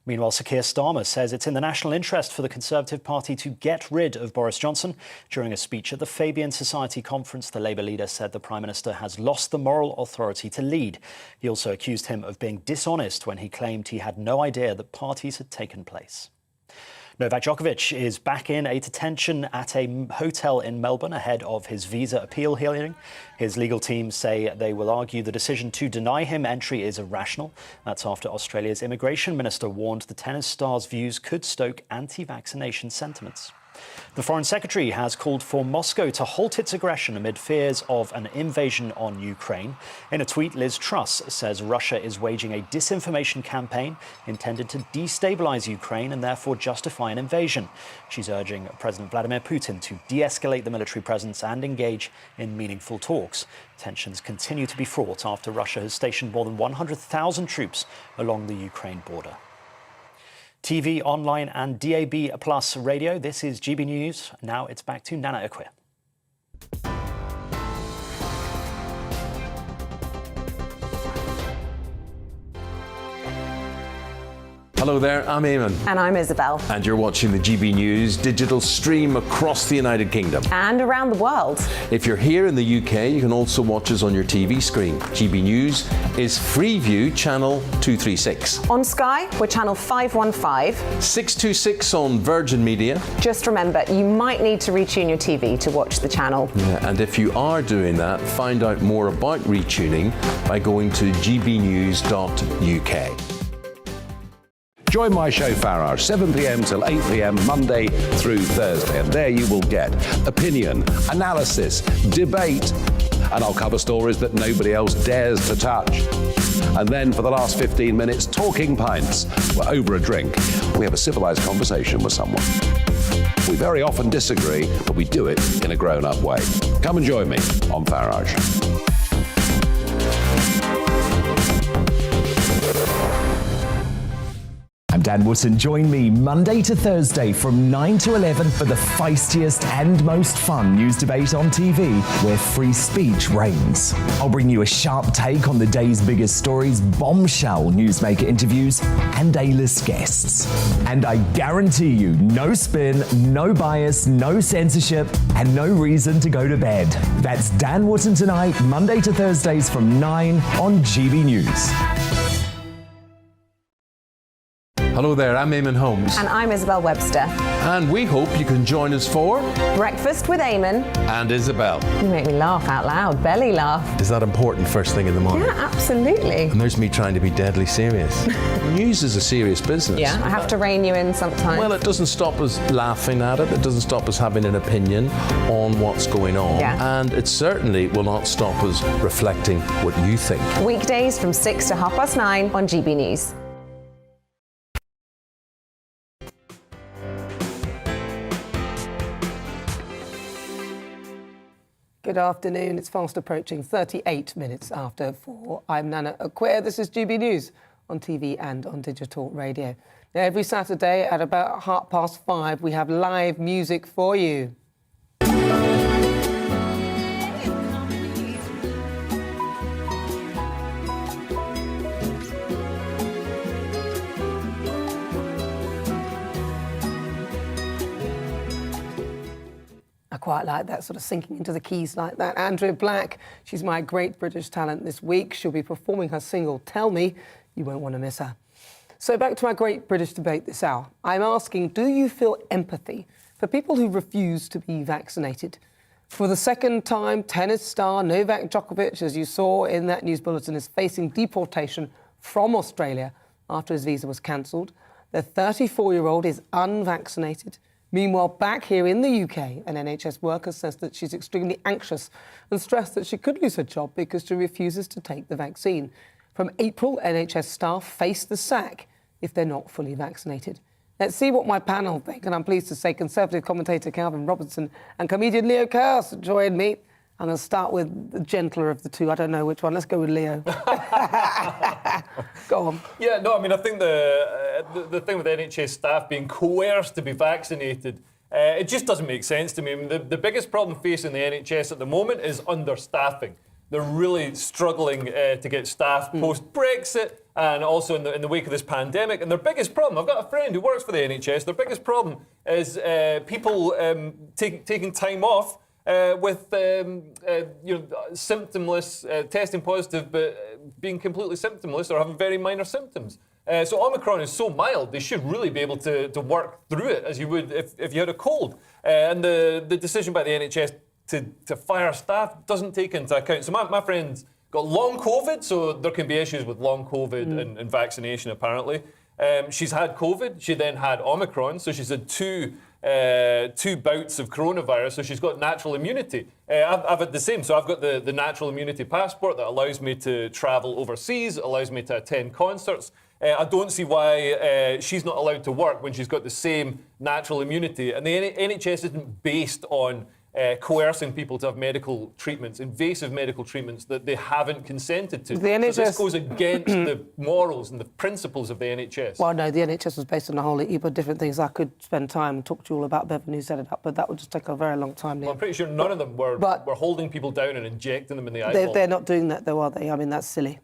Meanwhile, Sir Keir Starmer says it's in the national interest for the Conservative Party to get rid of Boris Johnson. During a speech at the Fabian Society conference, the Labour leader said the Prime Minister has lost the moral authority to lead. He also accused him of being dishonest when he claimed he had no idea that parties had taken place. Novak Djokovic is back in a detention at a hotel in Melbourne ahead of his visa appeal hearing. His legal team say they will argue the decision to deny him entry is irrational. That's after Australia's immigration minister warned the tennis star's views could stoke anti-vaccination sentiments. The Foreign Secretary has called for Moscow to halt its aggression amid fears of an invasion on Ukraine. In a tweet, Liz Truss says Russia is waging a disinformation campaign intended to destabilise Ukraine and therefore justify an invasion. She's urging President Vladimir Putin to de-escalate the military presence and engage in meaningful talks. Tensions continue to be fraught after Russia has stationed more than 100,000 troops along the Ukraine border. TV, online and DAB Plus radio. This is GB News. Now it's back to Nana Akua. Hello there, I'm Eamon. And I'm Isabel. And you're watching the GB News digital stream across the United Kingdom. And around the world. If you're here in the UK, you can also watch us on your TV screen. GB News is Freeview channel 236. On Sky, we're channel 515. 626 on Virgin Media. Just remember, you might need to retune your TV to watch the channel. Yeah, and if you are doing that, find out more about retuning by going to gbnews.uk. Join my show Farage, 7 p.m. till 8 p.m. Monday through Thursday. And there you will get opinion, analysis, debate, and I'll cover stories that nobody else dares to touch. And then for the last 15 minutes, talking pints. We're over a drink. We have a civilized conversation with someone. We very often disagree, but we do it in a grown-up way. Come and join me on Farage. I'm Dan Wootton. Join me Monday to Thursday from 9 to 11 for the feistiest and most fun news debate on TV, where free speech reigns. I'll bring you a sharp take on the day's biggest stories, bombshell newsmaker interviews, and A-list guests. And I guarantee you, no spin, no bias, no censorship, and no reason to go to bed. That's Dan Wootton tonight, Monday to Thursdays from 9 on GB News. Hello there, I'm Eamon Holmes. And I'm Isabel Webster. And we hope you can join us for Breakfast with Eamon. And Isabel. You make me laugh out loud, belly laugh. Is that important first thing in the morning? Yeah, absolutely. And there's me trying to be deadly serious. News is a serious business. Yeah, I have to rein you in sometimes. Well, it doesn't stop us laughing at it. It doesn't stop us having an opinion on what's going on. Yeah. And it certainly will not stop us reflecting what you think. Weekdays from 6 to 9:30 on GB News. Good afternoon. It's fast approaching 38 minutes after 4. I'm Nana Akua. This is GB News on TV and on digital radio. Now, every Saturday at about 5:30, we have live music for you. I quite like that, sort of sinking into the keys like that. Andrea Black, she's my Great British Talent this week. She'll be performing her single, Tell Me. You won't want to miss her. So back to my Great British Debate this hour. I'm asking, do you feel empathy for people who refuse to be vaccinated? For the second time, tennis star Novak Djokovic, as you saw in that news bulletin, is facing deportation from Australia after his visa was cancelled. The 34-year-old is unvaccinated. Meanwhile, back here in the UK, an NHS worker says that she's extremely anxious and stressed that she could lose her job because she refuses to take the vaccine. From April, NHS staff face the sack if they're not fully vaccinated. Let's see what my panel think, and I'm pleased to say Conservative commentator Calvin Robertson and comedian Leo Curse join me. I'm going to start with the gentler of the two. I don't know which one. Let's go with Leo. Go on. Yeah, no, I mean, I think the thing with NHS staff being coerced to be vaccinated, it just doesn't make sense to me. I mean, the biggest problem facing the NHS at the moment is understaffing. They're really struggling to get staff post-Brexit and also in the wake of this pandemic. And their biggest problem, I've got a friend who works for the NHS, their biggest problem is people taking time off with symptomless, testing positive, but being completely symptomless or having very minor symptoms. So Omicron is so mild, they should really be able to work through it as you would if you had a cold. And the decision by the NHS to fire staff doesn't take into account. So my friend's got long COVID, so there can be issues with long COVID and vaccination apparently. She's had COVID, she then had Omicron, so she's had two bouts of coronavirus, so she's got natural immunity. I've had the same, so I've got the natural immunity passport that allows me to travel overseas, allows me to attend concerts. I don't see why she's not allowed to work when she's got the same natural immunity. And the NHS isn't based on coercing people to have medical treatments, invasive medical treatments that they haven't consented to. The NHS... So this goes against the morals and the principles of the NHS. Well, no, the NHS was based on a whole heap of different things. I could spend time and talk to you all about Bevan who set it up, but that would just take a very long time. Well, I'm pretty sure none of them were holding people down and injecting them in the eyeball. They're not doing that, though, are they? I mean, that's silly.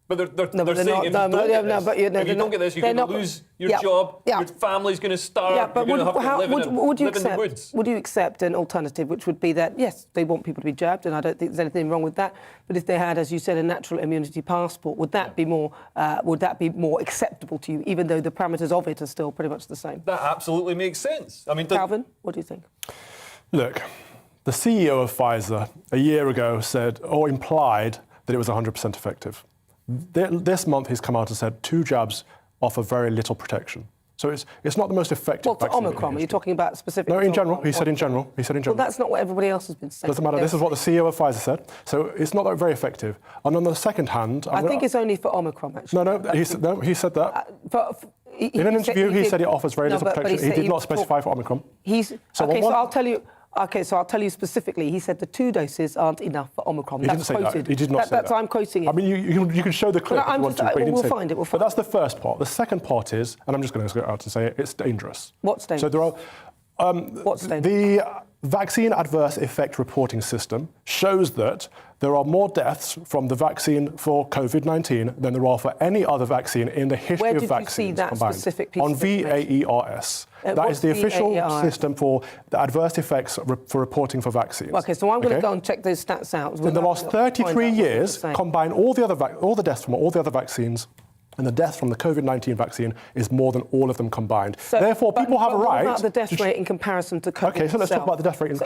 But they're saying if you don't get this, you're going to lose your job, your family's going to starve, you're going to have to live in the woods. Would you accept an alternative, which would be that, yes, they want people to be jabbed, and I don't think there's anything wrong with that, but if they had, as you said, a natural immunity passport, would that be more acceptable to you, even though the parameters of it are still pretty much the same? That absolutely makes sense. I mean, Calvin, what do you think? Look, the CEO of Pfizer a year ago said, or implied, that it was 100% effective. This month, he's come out and said 2 jabs offer very little protection. So it's not the most effective. Well, for Omicron, are you talking about specifically? No, in general. He said in general. Well, that's not what everybody else has been saying. Doesn't matter. This is what the CEO of Pfizer said. So it's not very effective. And on the second hand, I think it's only for Omicron, actually. He said that. In an interview, he said it offers very little protection. He did not specify for Omicron. So I'll tell you specifically. He said the 2 doses aren't enough for Omicron. He didn't say that. He did not say that. I'm quoting it. I mean, you can show the clip if you want to, but he didn't say find it. But that's the first part. The second part is, and I'm just going to go out and say it, it's dangerous. What's dangerous? So there are... What's dangerous? The vaccine adverse effect reporting system shows that there are more deaths from the vaccine for COVID-19 than there are for any other vaccine in the history of vaccines. Where did you see that combined. Specific piece on VAERS. That is the official system for the adverse effects for reporting for vaccines. OK, so I'm going to go and check those stats out. In the last 33 years, combine all the deaths from all the other vaccines, and the death from the COVID-19 vaccine is more than all of them combined. Therefore, people have a right... What about the death rate in comparison to COVID OK, so let's talk about the death rate.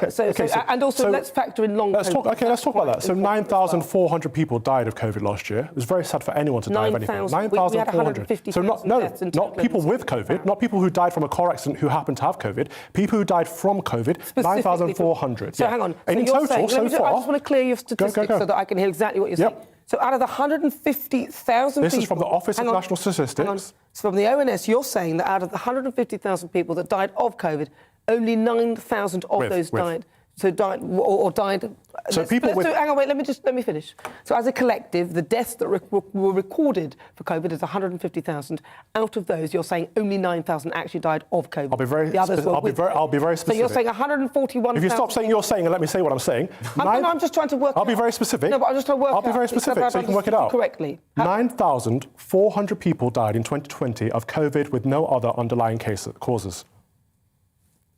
And also, let's factor in long COVID. Let's talk about that. So 9,400 people died of COVID last year. It was very sad for anyone to die of anything. 9,400. So not people with COVID, not people who died from a car accident who happened to have COVID, people who died from COVID, 9,400. So hang on. In total, so far... I just want to clear your statistics so that I can hear exactly what you're saying. So out of the 150,000 people... This is from the Office of National Statistics. So from the ONS, you're saying that out of the 150,000 people that died of COVID, only 9,000 of those died. So died or died. So people with... Hang on, wait. Let me finish. So as a collective, the deaths that were recorded for COVID is 150,000. Out of those, you're saying only 9,000 actually died of COVID. I'll be very specific. So you're saying 141,000. If you stop saying you're saying and let me say what I'm saying. I'm just trying to work. I'll be very specific. No, but I'm just trying to work. I'll be very specific so you can work it out correctly. 9,400 people died in 2020 of COVID with no other underlying causes.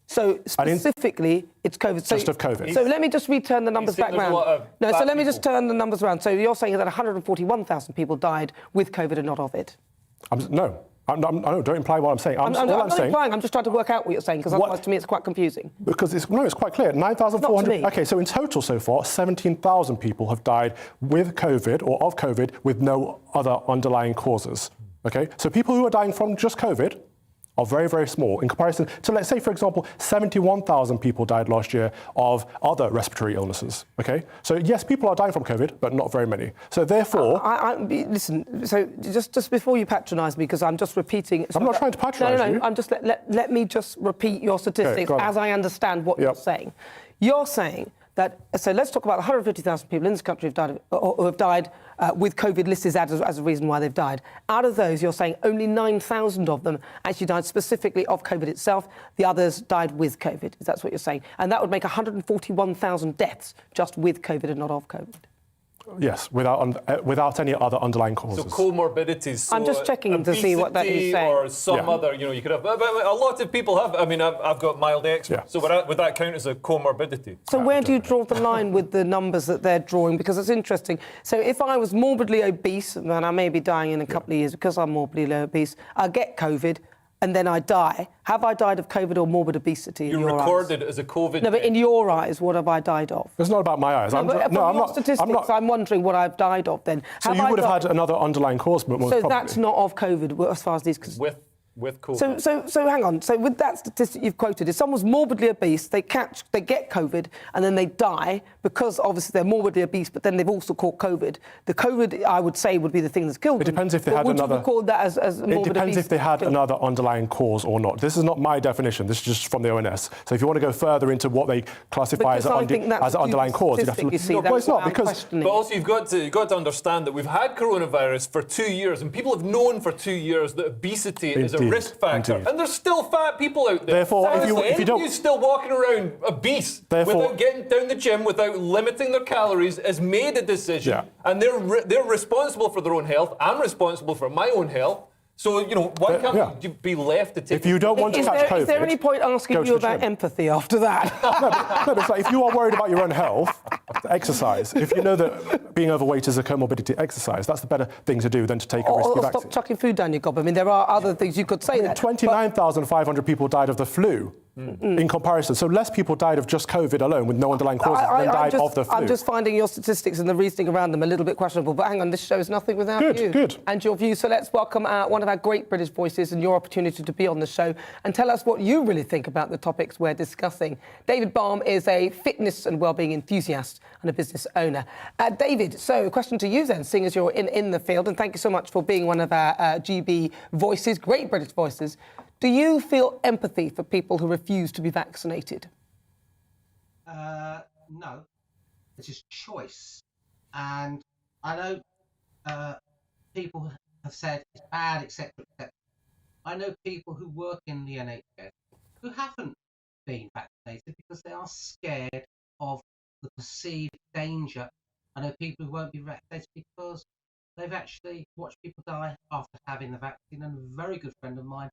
So specifically, it's COVID. Just of COVID. So let me just return the numbers back round. No, so let me just turn the numbers around. So you're saying that 141,000 people died with COVID and not of it? No, don't imply what I'm saying. I'm not implying. I'm just trying to work out what you're saying because otherwise, to me, it's quite confusing. Because it's quite clear. 9,400. OK, so in total so far, 17,000 people have died with COVID or of COVID with no other underlying causes. OK, so people who are dying from just COVID are very, very small in comparison to, let's say, for example, 71,000 people died last year of other respiratory illnesses, OK? So, yes, people are dying from COVID, but not very many. So, therefore... listen, so just before you patronise me, because I'm just repeating... I'm not trying to patronise you. I'm just... Let me just repeat your statistics as I understand what you're saying. You're saying that... So, let's talk about 150,000 people in this country who have died with COVID listed as a reason why they've died. Out of those, you're saying only 9,000 of them actually died specifically of COVID itself. The others died with COVID. That's what you're saying. And that would make 141,000 deaths just with COVID and not of COVID. Yes, without any other underlying causes. So comorbidities. So I'm just checking to see what that is saying. Or some other, you could have. But a lot of people have. I mean, I've got mild eczema. So would that count as a comorbidity? So where do you draw the line with the numbers that they're drawing? Because it's interesting. So if I was morbidly obese, and I may be dying in a couple of years because I'm morbidly obese, I get COVID, and then I die. Have I died of COVID or morbid obesity? You're recorded as a COVID. No, but in your eyes, what have I died of? It's not about my eyes. I'm wondering what I've died of then. So you would have had another underlying cause, but most probably. So that's not of COVID as far as these... With With COVID. So hang on. So with that statistic you've quoted, if someone's morbidly obese, they get COVID and then they die because obviously they're morbidly obese, but then they've also caught COVID. The COVID, I would say, would be the thing that's killed them. It depends if they had another. Would you record that as morbid It depends obese if they had another underlying cause or not. This is not my definition. This is just from the ONS. So if you want to go further into what they classify as an underlying cause, you'd have to look. No, it's not because. But also you've got to understand that we've had coronavirus for 2 years, and people have known for 2 years that obesity is a risk factor. And there's still fat people out there. Therefore, if you don't, you're still walking around obese without getting down the gym, without limiting their calories, has made a decision, and they're responsible for their own health. I'm responsible for my own health. So, why can't you be left to take... If you don't want to catch COVID... Is there any point asking you about empathy after that? No, but it's like, if you are worried about your own health, exercise. If you know that being overweight is a comorbidity, exercise. That's the better thing to do than to take a risky vaccine. Stop chucking food down your gob. I mean, there are other things you could say. 29,500 people died of the flu. In comparison. So less people died of just COVID alone with no underlying causes than died of the flu. I'm just finding your statistics and the reasoning around them a little bit questionable. But hang on, this show is nothing without you. Good. And your views. So let's welcome one of our great British voices and your opportunity to be on the show and tell us what you really think about the topics we're discussing. David Baum is a fitness and wellbeing enthusiast and a business owner. David, so a question to you then, seeing as you're in the field, and thank you so much for being one of our GB voices, great British voices. Do you feel empathy for people who refuse to be vaccinated? No, it's just choice. And I know people have said it's bad, etc., etc. I know people who work in the NHS who haven't been vaccinated because they are scared of the perceived danger. I know people who won't be vaccinated because they've actually watched people die after having the vaccine, and a very good friend of mine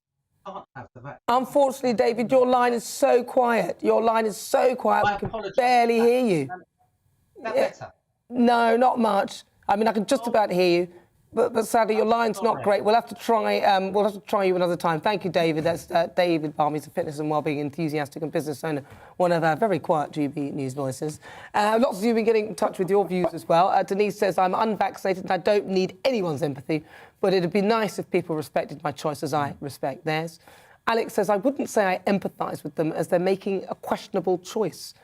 can't have the vaccine. Unfortunately, David, your line is so quiet. Your line is so quiet, we can barely hear you. Is that better? No, not much. I mean, I can just about hear you, but sadly, your line's not great. We'll have to try you another time. Thank you, David. That's David Baum. He's a fitness and wellbeing enthusiastic and business owner, one of our very quiet GB News voices. Lots of you have been getting in touch with your views as well. Denise says, I'm unvaccinated and I don't need anyone's empathy, but it'd be nice if people respected my choice as I respect theirs. Alex says, I wouldn't say I empathise with them as they're making a questionable choice.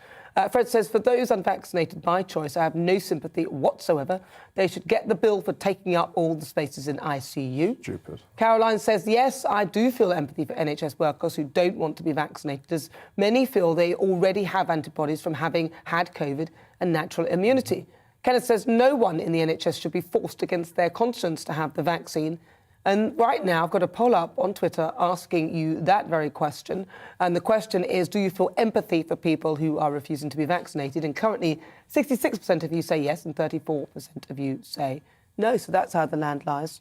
Fred says, for those unvaccinated by choice, I have no sympathy whatsoever. They should get the bill for taking up all the spaces in ICU. Stupid. Caroline says, yes, I do feel empathy for NHS workers who don't want to be vaccinated, as many feel they already have antibodies from having had COVID and natural immunity. Kenneth says, no one in the NHS should be forced against their conscience to have the vaccine. And right now, I've got a poll up on Twitter asking you that very question. And the question is, do you feel empathy for people who are refusing to be vaccinated? And currently, 66% of you say yes and 34% of you say no. So that's how the land lies.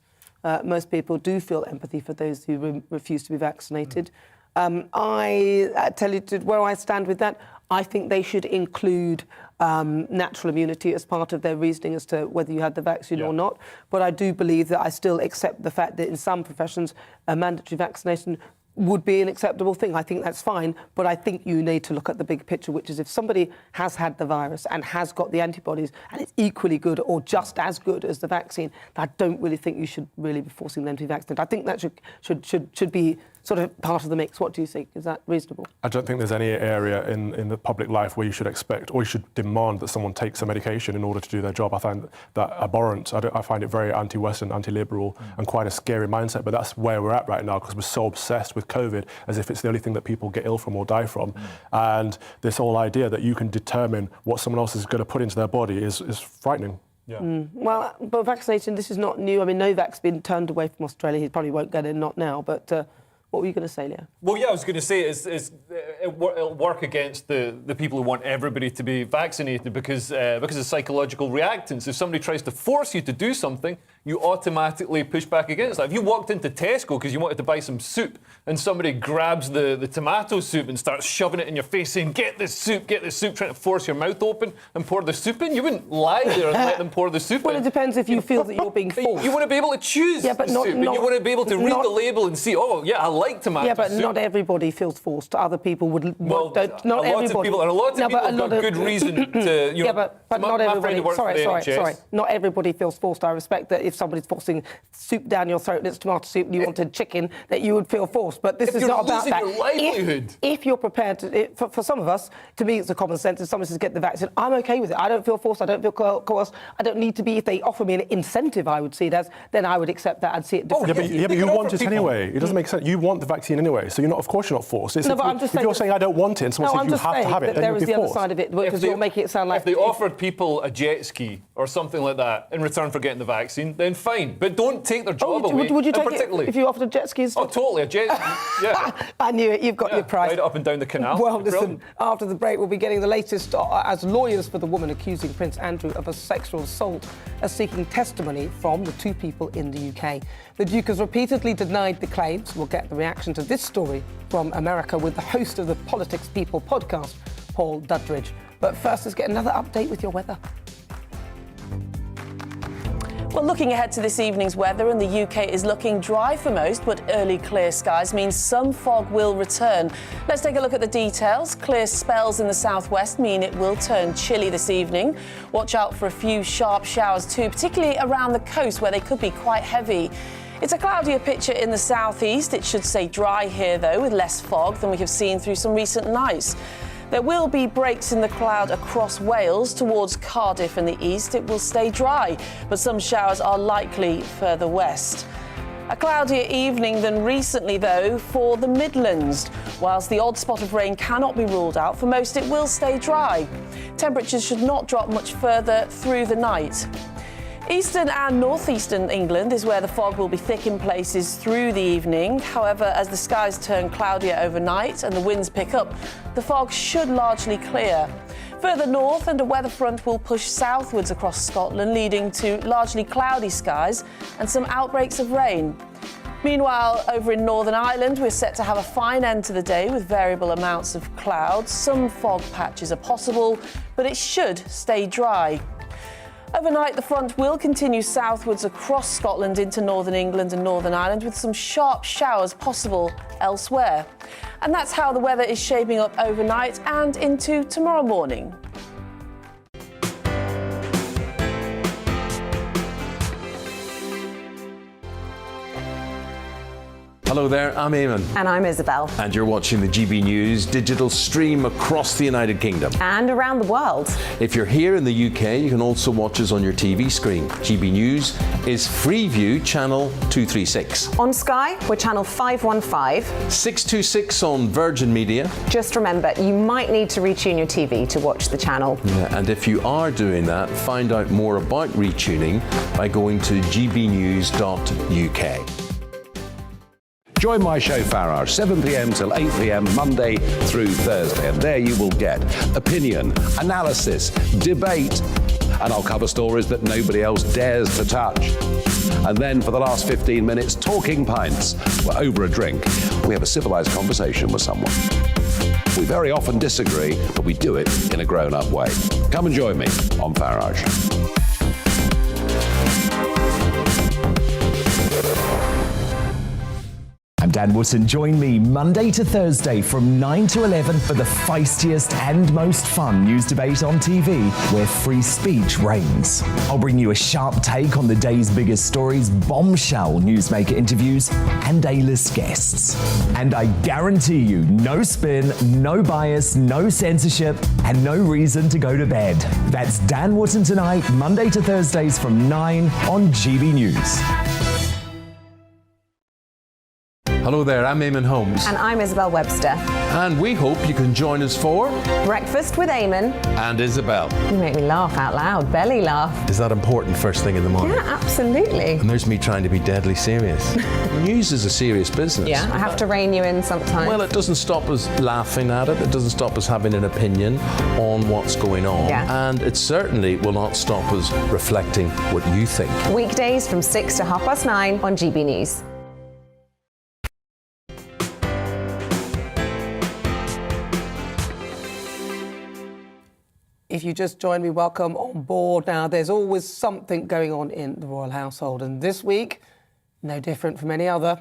Most people do feel empathy for those who refuse to be vaccinated. I tell you where I stand with that. I think they should include natural immunity as part of their reasoning as to whether you had the vaccine or not. But I do believe that I still accept the fact that in some professions, a mandatory vaccination would be an acceptable thing. I think that's fine, but I think you need to look at the big picture, which is if somebody has had the virus and has got the antibodies and it's equally good or just as good as the vaccine, I don't really think you should really be forcing them to be vaccinated. I think that should be sort of part of the mix. What do you think? Is that reasonable? I don't think there's any area in the public life where you should expect or you should demand that someone takes a medication in order to do their job. I find that abhorrent. I find it very anti-Western, anti-liberal and quite a scary mindset, but that's where we're at right now because we're so obsessed with COVID as if it's the only thing that people get ill from or die from. And this whole idea that you can determine what someone else is going to put into their body is frightening. Yeah. Well, but vaccination, this is not new. I mean, Novak's been turned away from Australia. He probably won't get in, not now, but... what were you going to say, Leo? Well, yeah, I was going to say it'll work against the people who want everybody to be vaccinated because of psychological reactance. If somebody tries to force you to do something, you automatically push back against that. If you walked into Tesco because you wanted to buy some soup and somebody grabs the tomato soup and starts shoving it in your face saying, get this soup, trying to force your mouth open and pour the soup in, you wouldn't lie there and let them pour the soup in. Well, it depends if you feel that you're being forced. You want to be able to choose the soup, and you want to be able to read the label and see, oh, yeah, I like tomato soup. Yeah, but not everybody feels forced. Other people would... Well, a lot of people have got good reason to... but not everybody... Sorry. Not everybody feels forced. I respect that if if somebody's forcing soup down your throat and it's tomato soup and you wanted chicken, that you would feel forced. But this is not about that. Your livelihood. If you're prepared to, for some of us, to me, it's a common sense. If somebody says get the vaccine, I'm okay with it. I don't feel forced. I don't feel coerced. I don't need to be. If they offer me an incentive, I would see it as, then I would accept that. I'd see it differently. Yeah, but you want it anyway. It doesn't make sense. You want the vaccine anyway, so of course you're not forced. No, but I'm just saying. If you're saying I don't want it and someone says you have to have it, then you'll be forced. There is the other side of it, because you're making it sound like... If they offered people a jet ski or something like that in return for getting the vaccine, then fine. But don't take their job away. Would you take it if you offered a jet ski? Oh, totally, a jet ski, yeah. I knew it, you've got your price. Ride it up and down the canal. Well, listen, after the break, we'll be getting the latest as lawyers for the woman accusing Prince Andrew of a sexual assault are seeking testimony from the two people in the UK. The Duke has repeatedly denied the claims. We'll get the reaction to this story from America with the host of the Politics People podcast, Paul Dudridge. But first, let's get another update with your weather. Well, looking ahead to this evening's weather, and the UK is looking dry for most, but early clear skies means some fog will return. Let's take a look at the details. Clear spells in the southwest mean it will turn chilly this evening. Watch out for a few sharp showers too, particularly around the coast where they could be quite heavy. It's a cloudier picture in the southeast. It should stay dry here, though, with less fog than we have seen through some recent nights. There will be breaks in the cloud across Wales towards Cardiff in the east. It will stay dry, but some showers are likely further west. A cloudier evening than recently, though, for the Midlands. Whilst the odd spot of rain cannot be ruled out, for most it will stay dry. Temperatures should not drop much further through the night. Eastern and northeastern England is where the fog will be thick in places through the evening. However, as the skies turn cloudier overnight and the winds pick up, the fog should largely clear. Further north, and a weather front will push southwards across Scotland, leading to largely cloudy skies and some outbreaks of rain. Meanwhile, over in Northern Ireland, we're set to have a fine end to the day with variable amounts of clouds. Some fog patches are possible, but it should stay dry. Overnight, the front will continue southwards across Scotland into northern England and Northern Ireland, with some sharp showers possible elsewhere. And that's how the weather is shaping up overnight and into tomorrow morning. Hello there, I'm Eamon. And I'm Isabel. And you're watching the GB News digital stream across the United Kingdom. And around the world. If you're here in the UK, you can also watch us on your TV screen. GB News is Freeview channel 236. On Sky, we're channel 515. 626 on Virgin Media. Just remember, you might need to retune your TV to watch the channel. Yeah, and if you are doing that, find out more about retuning by going to gbnews.uk. Join my show Farage, 7 p.m. till 8 p.m. Monday through Thursday, and there you will get opinion, analysis, debate, and I'll cover stories that nobody else dares to touch. And then for the last 15 minutes, talking pints. We're over a drink. We have a civilized conversation with someone. We very often disagree, but we do it in a grown-up way. Come and join me on Farage. I'm Dan Wootton. Join me Monday to Thursday from 9 to 11 for the feistiest and most fun news debate on TV, where free speech reigns. I'll bring you a sharp take on the day's biggest stories, bombshell newsmaker interviews, and A-list guests. And I guarantee you, no spin, no bias, no censorship, and no reason to go to bed. That's Dan Wootton tonight, Monday to Thursdays from 9 on GB News. Hello there, I'm Eamon Holmes. And I'm Isabel Webster. And we hope you can join us for Breakfast with Eamon. And Isabel. You make me laugh out loud, belly laugh. Is that important first thing in the morning? Yeah, absolutely. And there's me trying to be deadly serious. News is a serious business. Yeah, I have to rein you in sometimes. Well, it doesn't stop us laughing at it. It doesn't stop us having an opinion on what's going on. Yeah. And it certainly will not stop us reflecting what you think. Weekdays from 6 to 9:30 on GB News. If you just joined me, welcome on board. Now, there's always something going on in the royal household, and this week, no different from any other.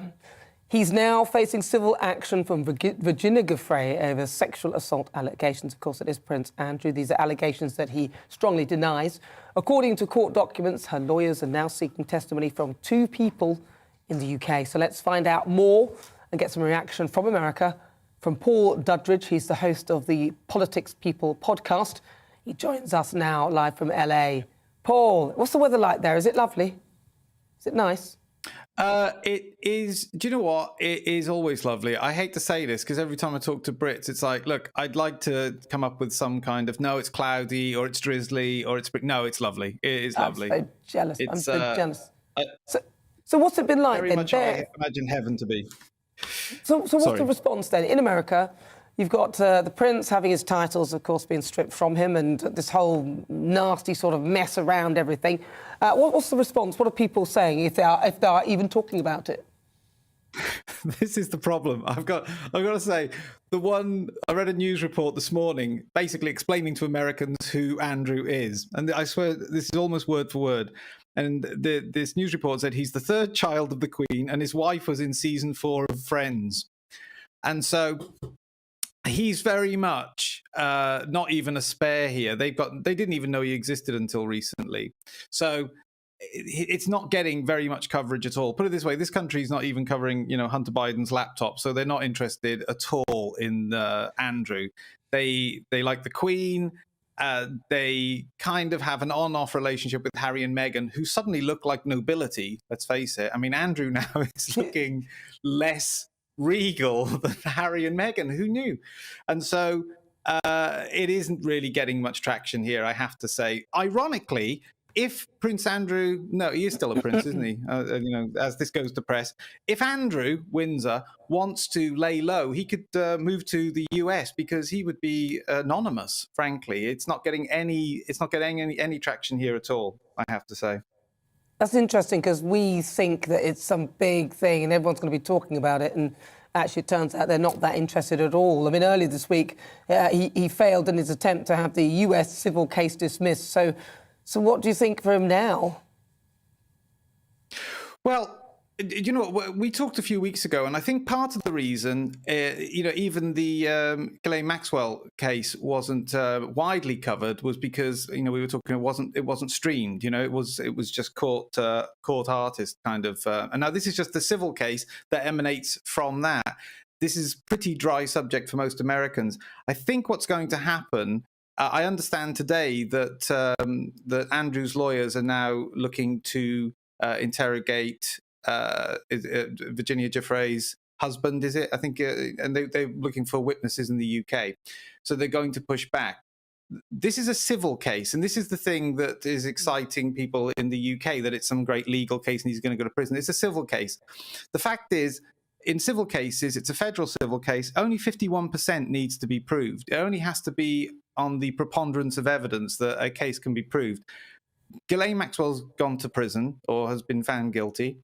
He's now facing civil action from Virginia Giuffre over sexual assault allegations. Of course, it is Prince Andrew. These are allegations that he strongly denies. According to court documents, her lawyers are now seeking testimony from 2 people in the UK. So let's find out more and get some reaction from America. From Paul Dudridge, he's the host of the Politics People podcast. He joins us now live from LA. Paul, what's the weather like there? Is it lovely? Is it nice? It is. Do you know what? It is always lovely. I hate to say this because every time I talk to Brits, it's like, look, I'd like to come up with some kind of, no, it's cloudy or it's drizzly or it's, no, it's lovely. It is lovely. I'm so jealous. I'm so jealous. So what's it been like very then? much I imagine heaven to be. So what's the response then? In America, you've got the Prince having his titles, of course, being stripped from him and this whole nasty sort of mess around everything. What's the response? What are people saying if they are even talking about it? This is the problem. I've got to say, I read a news report this morning basically explaining to Americans who Andrew is. And I swear this is almost word for word. And this news report said he's the 3rd child of the Queen and his wife was in season 4 of Friends. And so he's very much not even a spare here. They didn't even know he existed until recently. So it's not getting very much coverage at all. Put it this way, this country is not even covering, Hunter Biden's laptop. So they're not interested at all in Andrew. They like the Queen. They kind of have an on-off relationship with Harry and Meghan, who suddenly look like nobility. Let's face it. I mean, Andrew now is looking less regal than Harry and Meghan. Who knew? And so it isn't really getting much traction here, I have to say. Ironically, if Prince Andrew, no, he is still a prince, isn't he? As this goes to press, if Andrew Windsor wants to lay low, he could move to the US because he would be anonymous. Frankly, it's not getting any traction here at all, I have to say. That's interesting because we think that it's some big thing and everyone's going to be talking about it, and actually it turns out they're not that interested at all. I mean, earlier this week, he failed in his attempt to have the US civil case dismissed. So what do you think for him now? Well, we talked a few weeks ago, and I think part of the reason, even the Ghislaine Maxwell case wasn't widely covered was because, we were talking, it wasn't streamed. It was just court artist kind of. And now this is just the civil case that emanates from that. This is pretty dry subject for most Americans. I think what's going to happen. I understand today that Andrew's lawyers are now looking to interrogate Virginia Giuffre's husband, is it? I think, and they're looking for witnesses in the UK. So they're going to push back. This is a civil case, and this is the thing that is exciting people in the UK, that it's some great legal case and he's going to go to prison. It's a civil case. The fact is, in civil cases, it's a federal civil case, only 51% needs to be proved. It only has to be on the preponderance of evidence that a case can be proved. Ghislaine Maxwell's gone to prison or has been found guilty.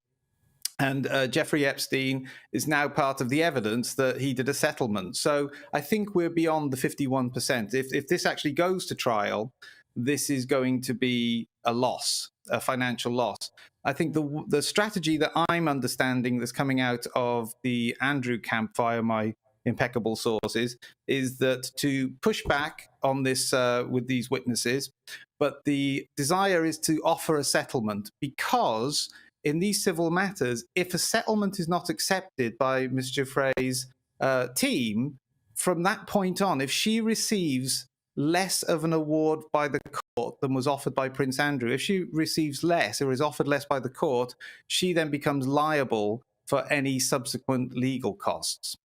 And Jeffrey Epstein is now part of the evidence that he did a settlement. So I think we're beyond the 51%. If this actually goes to trial, this is going to be a loss, a financial loss. I think the strategy that I'm understanding that's coming out of the Andrew camp via my impeccable sources is that to push back on this with these witnesses, but the desire is to offer a settlement, because in these civil matters, if a settlement is not accepted by Ms. Giuffre's team, from that point on, if she receives less of an award by the court than was offered by Prince Andrew, if she receives less or is offered less by the court, she then becomes liable for any subsequent legal costs.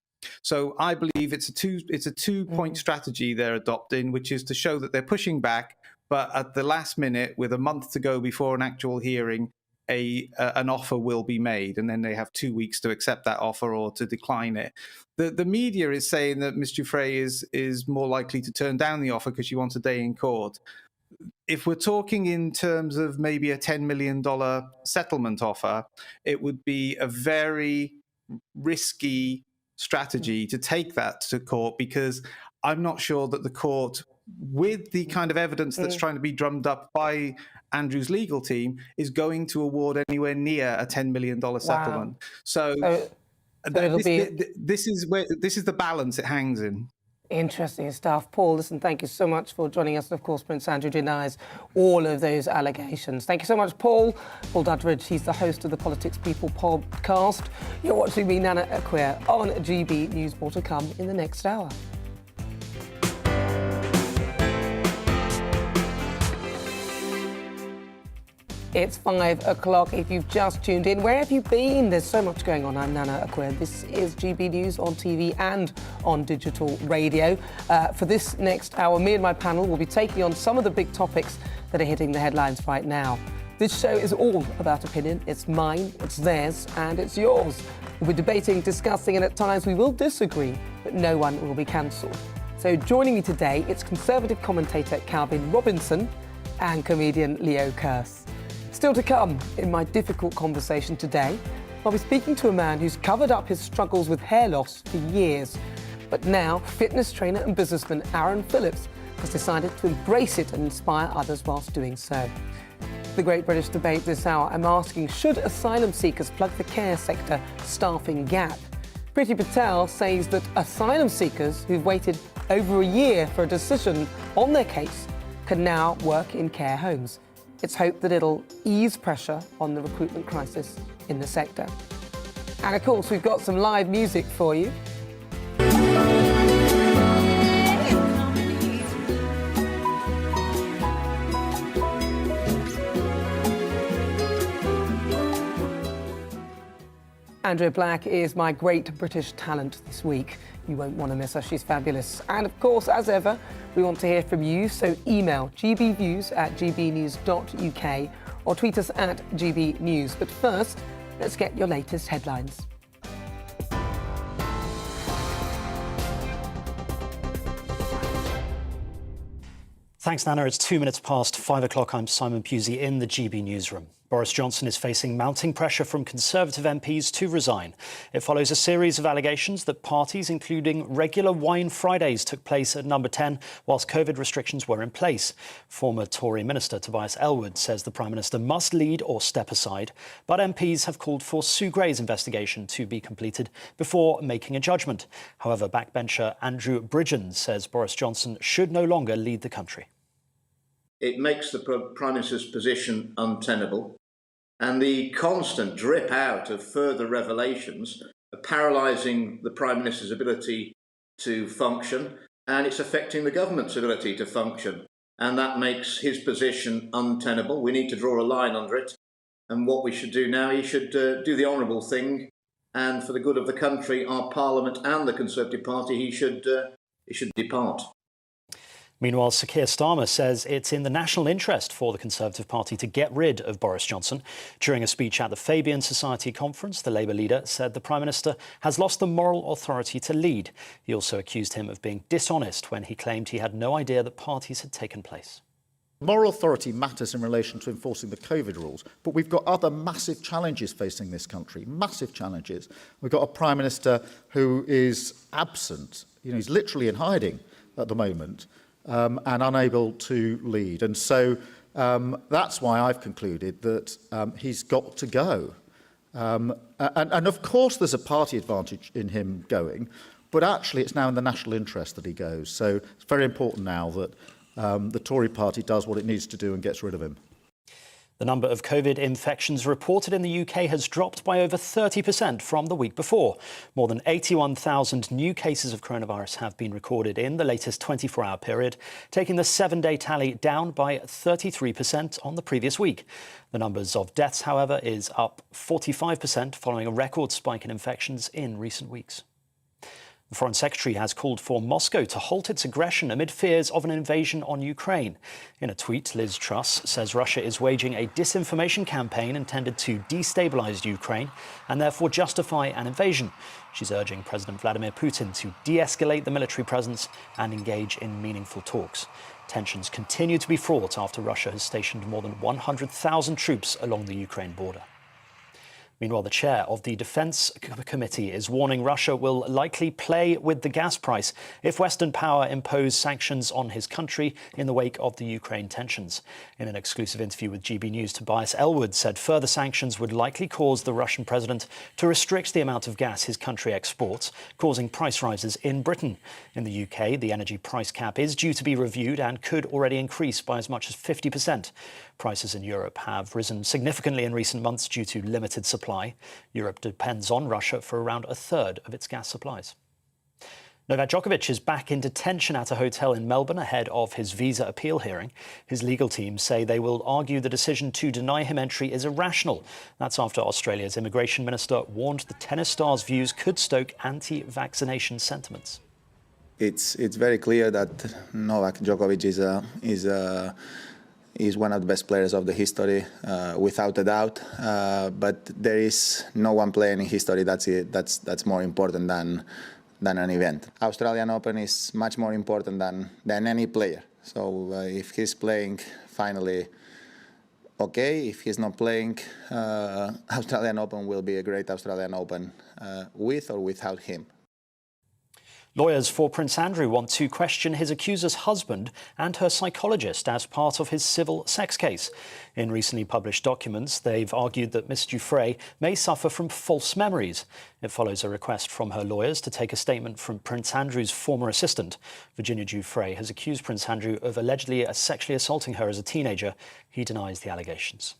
So I believe it's a two-point strategy they're adopting, which is to show that they're pushing back, but at the last minute, with a month to go before an actual hearing, an offer will be made, and then they have 2 weeks to accept that offer or to decline it. The media is saying that Ms. Giuffre is more likely to turn down the offer because she wants a day in court. If we're talking in terms of maybe a $10 million settlement offer, it would be a very risky strategy to take that to court, because I'm not sure that the court, with the kind of evidence that's trying to be drummed up by Andrew's legal team, is going to award anywhere near a $10 million settlement. So This is the balance it hangs in. Interesting stuff. Paul, listen, thank you so much for joining us. And of course, Prince Andrew denies all of those allegations. Thank you so much, Paul. Paul Dudridge, he's the host of the Politics People podcast. You're watching me, Nana Akua, on GB News. More to come in the next hour. It's 5 o'clock. If you've just tuned in, where have you been? There's so much going on. I'm Nana Akua. This is GB News on TV and on digital radio. For this next hour, me and my panel will be taking on some of the big topics that are hitting the headlines right now. This show is all about opinion. It's mine, it's theirs, and it's yours. We'll be debating, discussing, and at times we will disagree, but no one will be cancelled. So joining me today, it's Conservative commentator Calvin Robinson and comedian Leo Kearse. Still to come in my difficult conversation today, I'll be speaking to a man who's covered up his struggles with hair loss for years. But now, fitness trainer and businessman Aaron Phillips has decided to embrace it and inspire others whilst doing so. The Great British Debate this hour, I'm asking, should asylum seekers plug the care sector staffing gap? Priti Patel says that asylum seekers who've waited over a year for a decision on their case can now work in care homes. It's hoped that it'll ease pressure on the recruitment crisis in the sector. And of course, we've got some live music for you. Andrea Black is my great British talent this week. You won't want to miss her. She's fabulous. And of course, as ever, we want to hear from you. So email gbviews@gbnews.uk or tweet us at gbnews. But first, let's get your latest headlines. Thanks, Nana. It's 2 minutes past 5 o'clock. I'm Simon Pusey in the GB newsroom. Boris Johnson is facing mounting pressure from Conservative MPs to resign. It follows a series of allegations that parties, including regular wine Fridays, took place at Number 10 whilst COVID restrictions were in place. Former Tory Minister Tobias Ellwood says the Prime Minister must lead or step aside, but MPs have called for Sue Gray's investigation to be completed before making a judgment. However, backbencher Andrew Bridgen says Boris Johnson should no longer lead the country. It makes the Prime Minister's position untenable, and the constant drip out of further revelations are paralysing the Prime Minister's ability to function, and it's affecting the government's ability to function, and that makes his position untenable. We need to draw a line under it, and what we should do now, he should do the honourable thing, and for the good of the country, our Parliament and the Conservative Party, he should depart. Meanwhile, Sir Keir Starmer says it's in the national interest for the Conservative Party to get rid of Boris Johnson. During a speech at the Fabian Society conference, the Labour leader said the Prime Minister has lost the moral authority to lead. He also accused him of being dishonest when he claimed he had no idea that parties had taken place. Moral authority matters in relation to enforcing the COVID rules, but we've got other massive challenges facing this country, massive challenges. We've got a Prime Minister who is absent. He's literally in hiding at the moment. And unable to lead. And so that's why I've concluded that he's got to go. And of course there's a party advantage in him going, but actually it's now in the national interest that he goes. So it's very important now that the Tory party does what it needs to do and gets rid of him. The number of COVID infections reported in the UK has dropped by over 30% from the week before. More than 81,000 new cases of coronavirus have been recorded in the latest 24-hour period, taking the 7-day tally down by 33% on the previous week. The numbers of deaths, however, is up 45% following a record spike in infections in recent weeks. The Foreign Secretary has called for Moscow to halt its aggression amid fears of an invasion on Ukraine. In a tweet, Liz Truss says Russia is waging a disinformation campaign intended to destabilise Ukraine and therefore justify an invasion. She's urging President Vladimir Putin to de-escalate the military presence and engage in meaningful talks. Tensions continue to be fraught after Russia has stationed more than 100,000 troops along the Ukraine border. Meanwhile, the chair of the Defence Committee is warning Russia will likely play with the gas price if Western power impose sanctions on his country in the wake of the Ukraine tensions. In an exclusive interview with GBNews, Tobias Ellwood said further sanctions would likely cause the Russian president to restrict the amount of gas his country exports, causing price rises in Britain. In the UK, the energy price cap is due to be reviewed and could already increase by as much as 50%. Prices in Europe have risen significantly in recent months due to limited supply. Europe depends on Russia for around a third of its gas supplies. Novak Djokovic is back in detention at a hotel in Melbourne ahead of his visa appeal hearing. His legal team say they will argue the decision to deny him entry is irrational. That's after Australia's immigration minister warned the tennis star's views could stoke anti-vaccination sentiments. It's very clear that Novak Djokovic is one of the best players of the history, without a doubt. But there is no one player in history that's more important than an event. Australian Open is much more important than any player. So if he's playing, finally, okay. If he's not playing, Australian Open will be a great Australian Open, with or without him. Lawyers for Prince Andrew want to question his accuser's husband and her psychologist as part of his civil sex case. In recently published documents, they've argued that Miss Giuffre may suffer from false memories. It follows a request from her lawyers to take a statement from Prince Andrew's former assistant. Virginia Giuffre has accused Prince Andrew of allegedly sexually assaulting her as a teenager. He denies the allegations.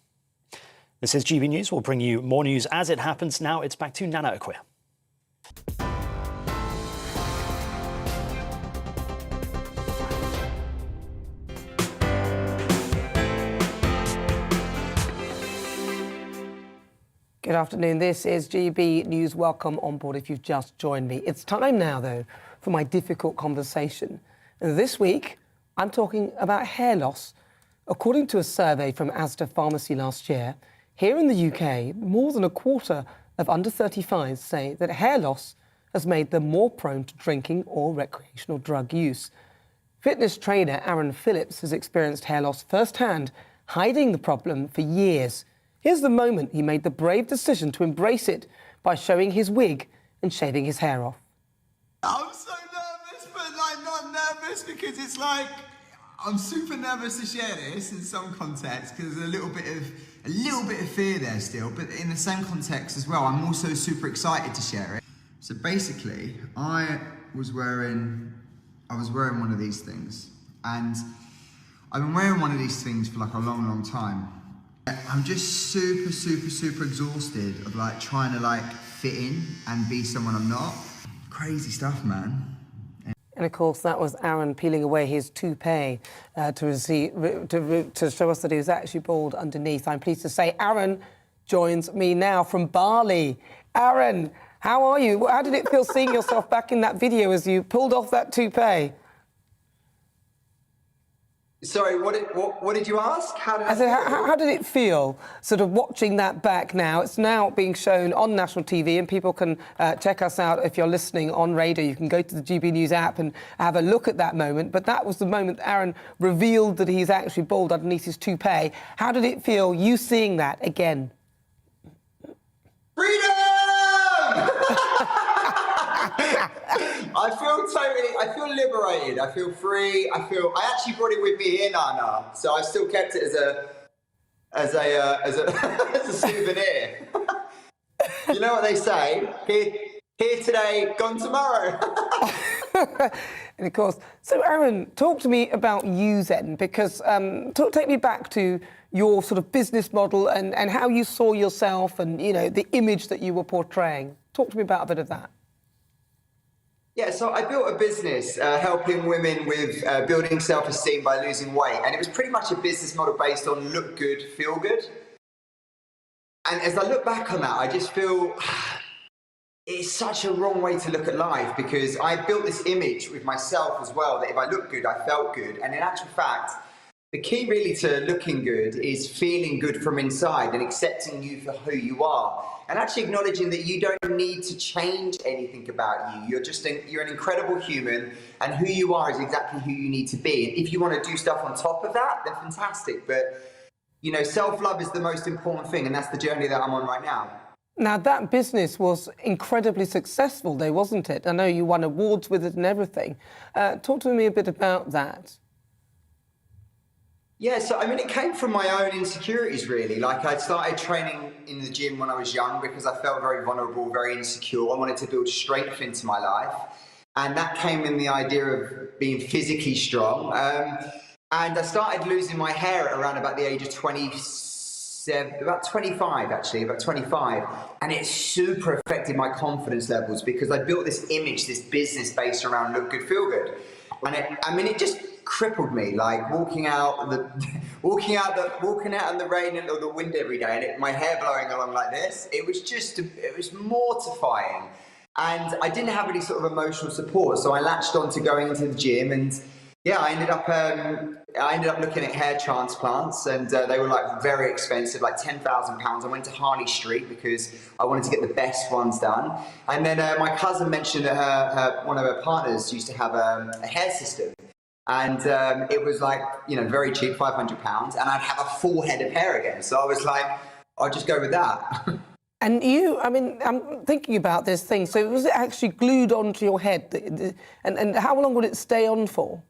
This is GB News. We'll bring you more news as it happens. Now it's back to Nana Akua. Good afternoon. This is GB News. Welcome on board if you've just joined me. It's time now, though, for my difficult conversation. And this week, I'm talking about hair loss. According to a survey from Asda Pharmacy last year, here in the UK, more than a quarter of under 35s say that hair loss has made them more prone to drinking or recreational drug use. Fitness trainer Aaron Phillips has experienced hair loss firsthand, hiding the problem for years. Here's the moment he made the brave decision to embrace it by showing his wig and shaving his hair off. I'm so nervous, but not nervous because it's I'm super nervous to share this in some context because there's a little bit of fear there still, but in the same context as well, I'm also super excited to share it. So basically, I was wearing one of these things, and I've been wearing one of these things for a long time. I'm just super exhausted of trying to fit in and be someone I'm not. Crazy stuff, man. And of course, that was Aaron peeling away his toupee to show us that he was actually bald underneath. I'm pleased to say Aaron joins me now from Bali. Aaron, how are you? How did it feel seeing yourself back in that video as you pulled off that toupee? Sorry, what did you ask? How did it feel, sort of watching that back now? It's now being shown on national TV, and people can check us out if you're listening on radio. You can go to the GB News app and have a look at that moment. But that was the moment Aaron revealed that he's actually bald underneath his toupee. How did it feel, you seeing that again? Freedom! I feel liberated. I feel free. I actually brought it with me here, Nana. So I still kept it as a souvenir. You know what they say? Here today, gone tomorrow. And of course, so Aaron, talk to me about you then, because take me back to your sort of business model and how you saw yourself and, the image that you were portraying. Talk to me about a bit of that. Yeah, so I built a business helping women with building self-esteem by losing weight. And it was pretty much a business model based on look good, feel good. And as I look back on that, I just feel it's such a wrong way to look at life, because I built this image with myself as well, that if I looked good, I felt good. And in actual fact, the key really to looking good is feeling good from inside and accepting you for who you are. And actually acknowledging that you don't need to change anything about you. You're an incredible human, and who you are is exactly who you need to be. And if you want to do stuff on top of that, then fantastic. But, self-love is the most important thing, and that's the journey that I'm on right now. Now, that business was incredibly successful, though, wasn't it? I know you won awards with it and everything. Talk to me a bit about that. Yeah, so I mean, it came from my own insecurities, really. Like, I started training in the gym when I was young because I felt very vulnerable, very insecure. I wanted to build strength into my life. And that came in the idea of being physically strong. And I started losing my hair at around about the age of 27, about 25, actually, about 25. And it super affected my confidence levels because I built this image, this business based around look good, feel good. And it just crippled me, like walking out in the rain or the wind every day, and my hair blowing along like this. It was mortifying, and I didn't have any sort of emotional support. So I latched on to going into the gym, and yeah, I ended up looking at hair transplants, and they were like very expensive, like £10,000. I went to Harley Street because I wanted to get the best ones done. And then my cousin mentioned that one of her partners used to have a hair system. And it was like, very cheap, £500, and I'd have a full head of hair again. So I was like, I'll just go with that. And I'm thinking about this thing. So was it actually glued onto your head? And how long would it stay on for?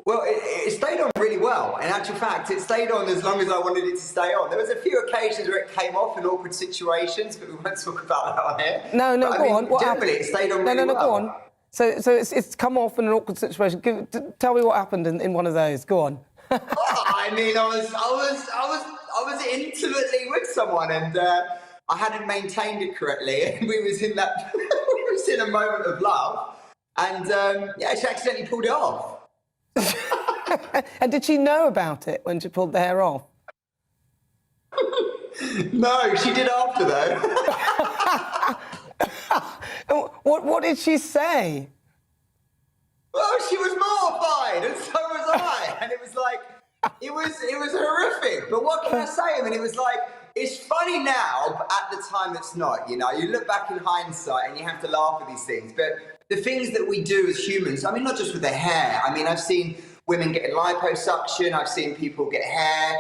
Well, it stayed on really well. In actual fact, it stayed on as long as I wanted it to stay on. There was a few occasions where it came off in awkward situations, but we won't talk about that on here. No, go on. What generally, it stayed on really well. Go on. So it's come off in an awkward situation. Tell me what happened in one of those. Go on. I was intimately with someone, and I hadn't maintained it correctly, and we was in a moment of love, and she accidentally pulled it off. And did she know about it when she pulled the hair off? No, she did after, though. What did she say? Well, she was mortified, and so was I. And it was like, it was horrific. But what can I say? I mean, it was like, it's funny now, but at the time it's not. You look back in hindsight and you have to laugh at these things. But the things that we do as humans, I mean, not just with their hair. I mean, I've seen women getting liposuction. I've seen people get hair,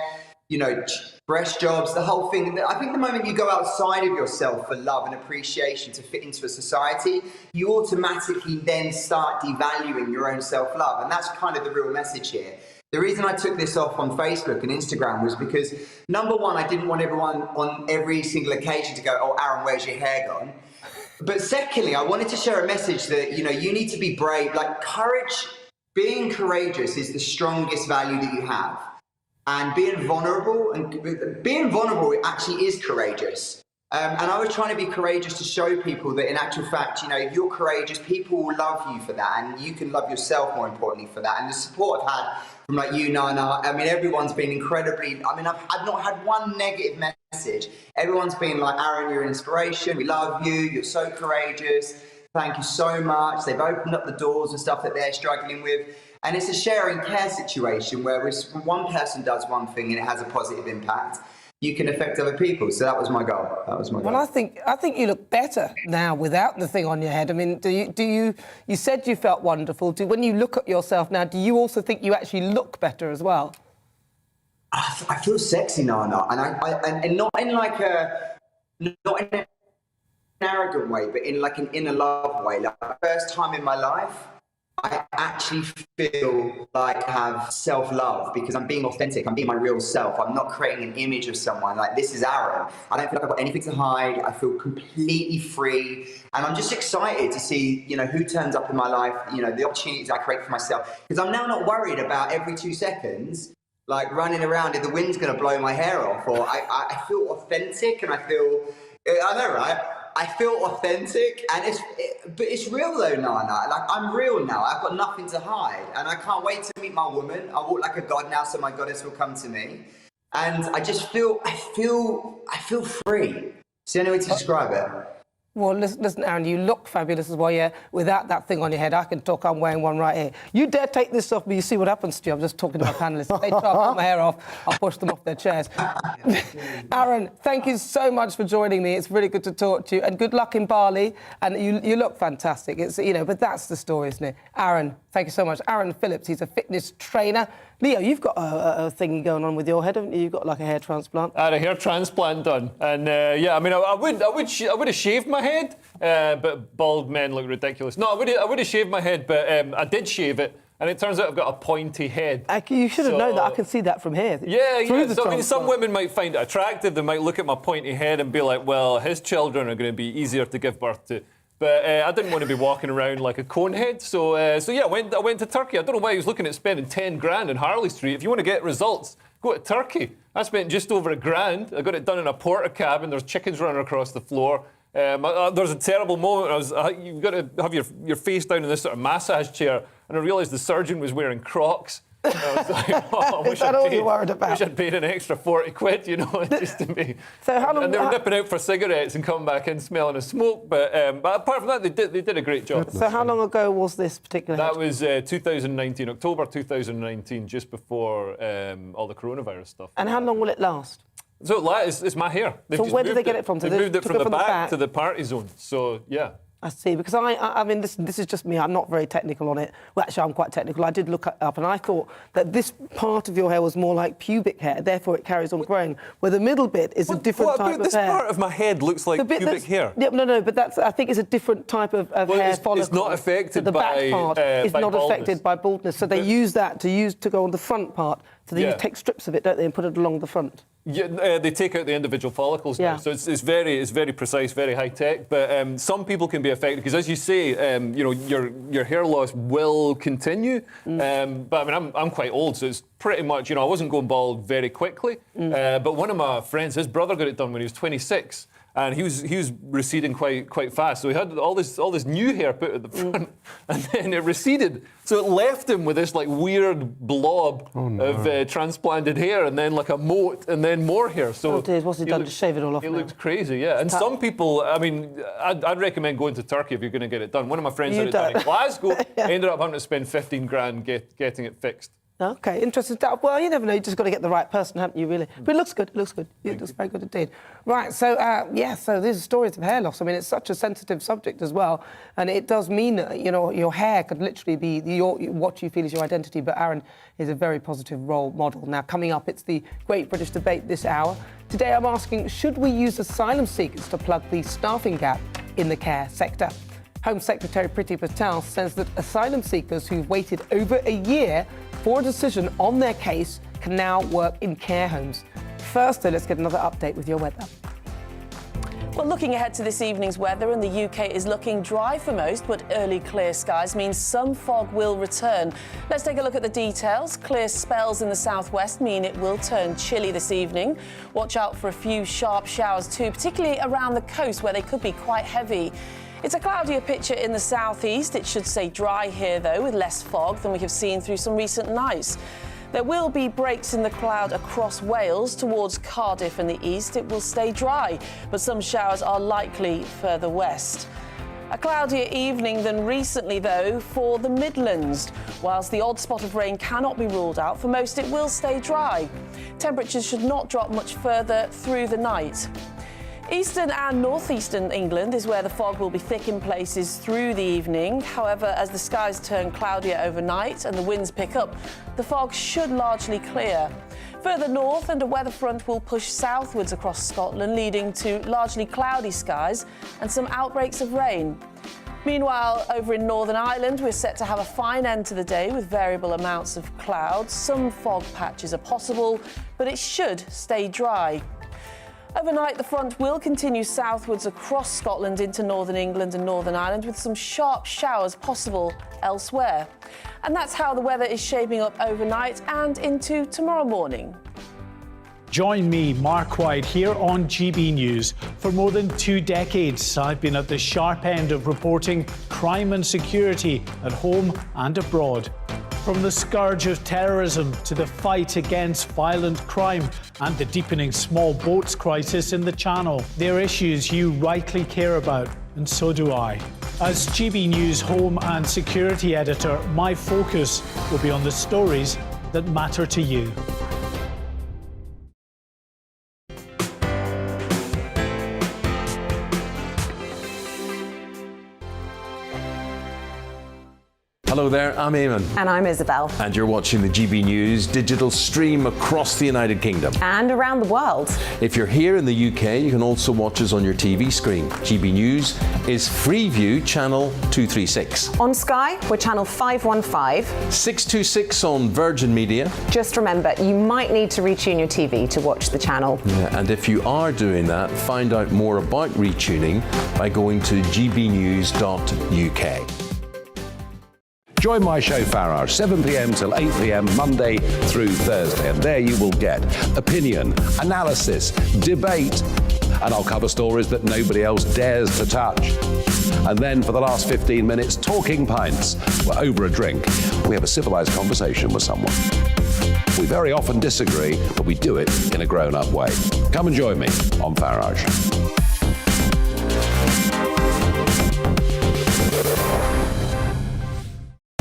breast jobs, the whole thing. I think the moment you go outside of yourself for love and appreciation to fit into a society, you automatically then start devaluing your own self-love. And that's kind of the real message here. The reason I took this off on Facebook and Instagram was because, number one, I didn't want everyone on every single occasion to go, oh, Aaron, where's your hair gone? But secondly, I wanted to share a message that, you need to be brave. Like, courage, being courageous is the strongest value that you have. And being vulnerable actually is courageous. And I was trying to be courageous to show people that in actual fact, if you're courageous, people will love you for that. And you can love yourself more importantly for that. And the support I've had from like you, Nana, I mean, everyone's been incredibly, I've not had one negative message. Everyone's been like, Aaron, you're an inspiration. We love you. You're so courageous. Thank you so much. They've opened up the doors and stuff that they're struggling with. And it's a sharing care situation where when one person does one thing and it has a positive impact, you can affect other people. So that was my goal. Well, I think you look better now without the thing on your head. I mean, you said you felt wonderful. When you look at yourself now, do you also think you actually look better as well? I feel sexy, Nana, and not in an arrogant way, but in like an inner love way. Like the first time in my life, I actually feel like I have self-love because I'm being authentic. I'm being my real self. I'm not creating an image of someone like this is Aaron. I don't feel like I've got anything to hide. I feel completely free. And I'm just excited to see, who turns up in my life, the opportunities I create for myself. Because I'm now not worried about every 2 seconds, like running around if the wind's going to blow my hair off. Or I feel authentic and I know, right? I feel authentic, but it's real though, Nana. Like, I'm real now. I've got nothing to hide, and I can't wait to meet my woman. I walk like a god now, so my goddess will come to me, and I just feel free. It's the only way to describe it. Well, listen, Aaron, you look fabulous as well, yeah, without that thing on your head. I can talk, I'm wearing one right here. You dare take this off, but you see what happens to you. I'm just talking to my panellists. If they try to pull my hair off, I'll push them off their chairs. Aaron, thank you so much for joining me. It's really good to talk to you, and good luck in Bali. And you look fantastic. It's, you know, but that's the story, isn't it? Aaron, thank you so much. Aaron Phillips, he's a fitness trainer. Leo, you've got a thingy going on with your head, haven't you? You've got like a hair transplant. I had a hair transplant done, and yeah, I mean, I would have shaved my head, but bald men look ridiculous. No, I would have shaved my head, but I did shave it, and it turns out I've got a pointy head. You should have known that. I can see that from here. Yeah. So, I mean, some women might find it attractive. They might look at my pointy head and be like, well, his children are going to be easier to give birth to. But I didn't want to be walking around like a cone head. So yeah, I went to Turkey. I don't know why he was looking at spending 10 grand in Harley Street. If you want to get results, go to Turkey. I spent just over £1,000. I got it done in a porta cabin. There's chickens running across the floor. There was a terrible moment. You've got to have your face down in this sort of massage chair. And I realised the surgeon was wearing Crocs. I was like, oh, I wish I'd paid an extra 40 quid, you know, just to be. So how long? And they were nipping out for cigarettes and coming back in smelling of smoke. But apart from that, they did a great job. So how long ago was this particular? That was 2019, October 2019, just before all the coronavirus stuff. And how long will it last? So it's my hair. So where did they get it from? They moved it from the back to the party zone. So yeah. I see, because I mean, this is just me. I'm not very technical on it. Well, actually, I'm quite technical. I did look it up, and I thought that this part of your hair was more like pubic hair, therefore it carries on growing, where the middle bit is a different type of hair. This part of my head looks like pubic hair. Yeah, no, but I think it's a different type of hair follicle. It's not affected the back part is not baldness. affected by baldness. So they use that to go on the front part. So they take strips of it, don't they, and put it along the front. Yeah, they take out the individual follicles now, so it's very precise, very high tech. But some people can be affected because, as you say, you know, your hair loss will continue. But I mean, I'm quite old, so it's pretty much, you know, I wasn't going bald very quickly. But one of my friends, his brother got it done when he was 26. And he was receding quite fast. So he had all this new hair put at the front, and then it receded. So it left him with this like weird blob of transplanted hair, and then like a moat, and then more hair. So what's he done to shave it all off? It looks crazy, yeah. And some people, I mean, I'd recommend going to Turkey if you're going to get it done. One of my friends had it done in Glasgow. Ended up having to spend 15 grand getting it fixed. OK, interesting stuff. Well, you never know. You've just got to get the right person, haven't you, really? But it looks good. It looks good. It looks very good indeed. Right, so, so these are stories of hair loss. I mean, it's such a sensitive subject as well. And it does mean that, you know, your hair could literally be what you feel is your identity. But Aaron is a very positive role model. Now, coming up, it's the Great British Debate this hour. Today, I'm asking, should we use asylum seekers to plug the staffing gap in the care sector? Home Secretary Priti Patel says that asylum seekers who've waited over a year for a decision on their case can now work in care homes. First, though, let's get another update with your weather. Well, looking ahead to this evening's weather, and the UK is looking dry for most, but early clear skies means some fog will return. Let's take a look at the details. Clear spells in the southwest mean it will turn chilly this evening. Watch out for a few sharp showers too, particularly around the coast where they could be quite heavy. It's a cloudier picture in the southeast. It should stay dry here, though, with less fog than we have seen through some recent nights. There will be breaks in the cloud across Wales towards Cardiff in the east. It will stay dry, but some showers are likely further west. A cloudier evening than recently, though, for the Midlands. Whilst the odd spot of rain cannot be ruled out, for most it will stay dry. Temperatures should not drop much further through the night. Eastern and northeastern England is where the fog will be thick in places through the evening. However, as the skies turn cloudier overnight and the winds pick up, the fog should largely clear. Further north, and a weather front will push southwards across Scotland, leading to largely cloudy skies and some outbreaks of rain. Meanwhile, over in Northern Ireland, we're set to have a fine end to the day with variable amounts of clouds. Some fog patches are possible, but it should stay dry. Overnight, the front will continue southwards across Scotland into northern England and Northern Ireland, with some sharp showers possible elsewhere. And that's how the weather is shaping up overnight and into tomorrow morning. Join me, Mark White, here on GB News. For more than 2 decades, I've been at the sharp end of reporting crime and security at home and abroad. From the scourge of terrorism to the fight against violent crime and the deepening small boats crisis in the Channel, they're issues you rightly care about. and so do I. As GB News Home and Security Editor, my focus will be on the stories that matter to you. Hello there, I'm Eamon. And I'm Isabel. And you're watching the GB News digital stream across the United Kingdom. And around the world. If you're here in the UK, you can also watch us on your TV screen. GB News is Freeview channel 236. On Sky, we're channel 515. 626 on Virgin Media. Just remember, you might need to retune your TV to watch the channel. Yeah, and if you are doing that, find out more about retuning by going to gbnews.uk. Join my show Farage, 7 p.m. till 8 p.m. Monday through Thursday. And there you will get opinion, analysis, debate, and I'll cover stories that nobody else dares to touch. And then for the last 15 minutes, talking pints. We're over a drink. We have a civilized conversation with someone. We very often disagree, but we do it in a grown-up way. Come and join me on Farage.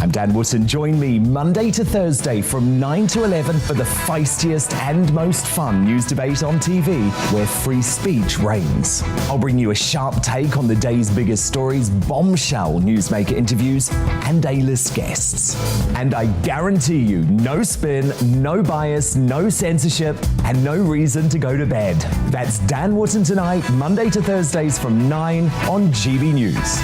I'm Dan Wootton. Join me Monday to Thursday from 9 to 11 for the feistiest and most fun news debate on TV, where free speech reigns. I'll bring you a sharp take on the day's biggest stories, bombshell newsmaker interviews, and A-list guests. And I guarantee you, no spin, no bias, no censorship, and no reason to go to bed. That's Dan Wootton tonight, Monday to Thursdays from 9 on GB News.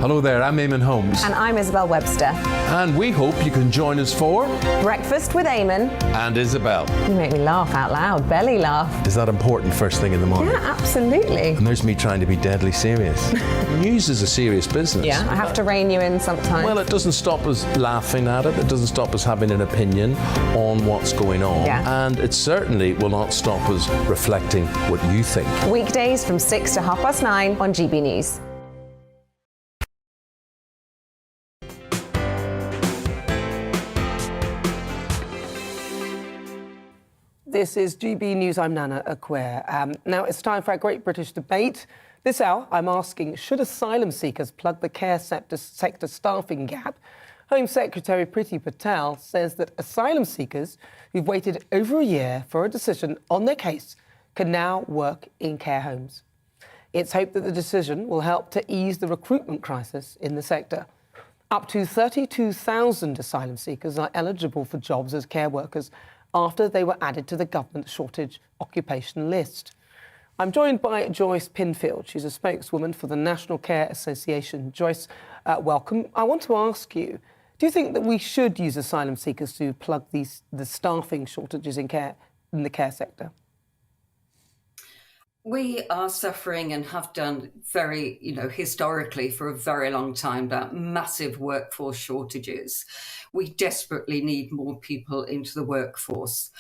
Hello there, I'm Eamon Holmes. And I'm Isabel Webster. And we hope you can join us for Breakfast with Eamon and Isabel. You make me laugh out loud, belly laugh. Is that important first thing in the morning? Yeah, absolutely. And there's me trying to be deadly serious. News is a serious business. Yeah, I have to rein you in sometimes. Well, it doesn't stop us laughing at it. It doesn't stop us having an opinion on what's going on. Yeah. And it certainly will not stop us reflecting what you think. Weekdays from 6 to 9:30 on GB News. This is GB News. I'm Nana Akua. Now it's time for our Great British Debate. This hour, I'm asking, should asylum seekers plug the care sector staffing gap? Home Secretary Priti Patel says that asylum seekers who've waited over a year for a decision on their case can now work in care homes. It's hoped that the decision will help to ease the recruitment crisis in the sector. Up to 32,000 asylum seekers are eligible for jobs as care workers after they were added to the government shortage occupation list. I'm joined by Joyce Pinfield. She's a spokeswoman for the National Care Association. Joyce, welcome. I want to ask you, do you think that we should use asylum seekers to plug the staffing shortages in the care sector? We are suffering and have done very, historically for a very long time about massive workforce shortages. We desperately need more people into the workforce.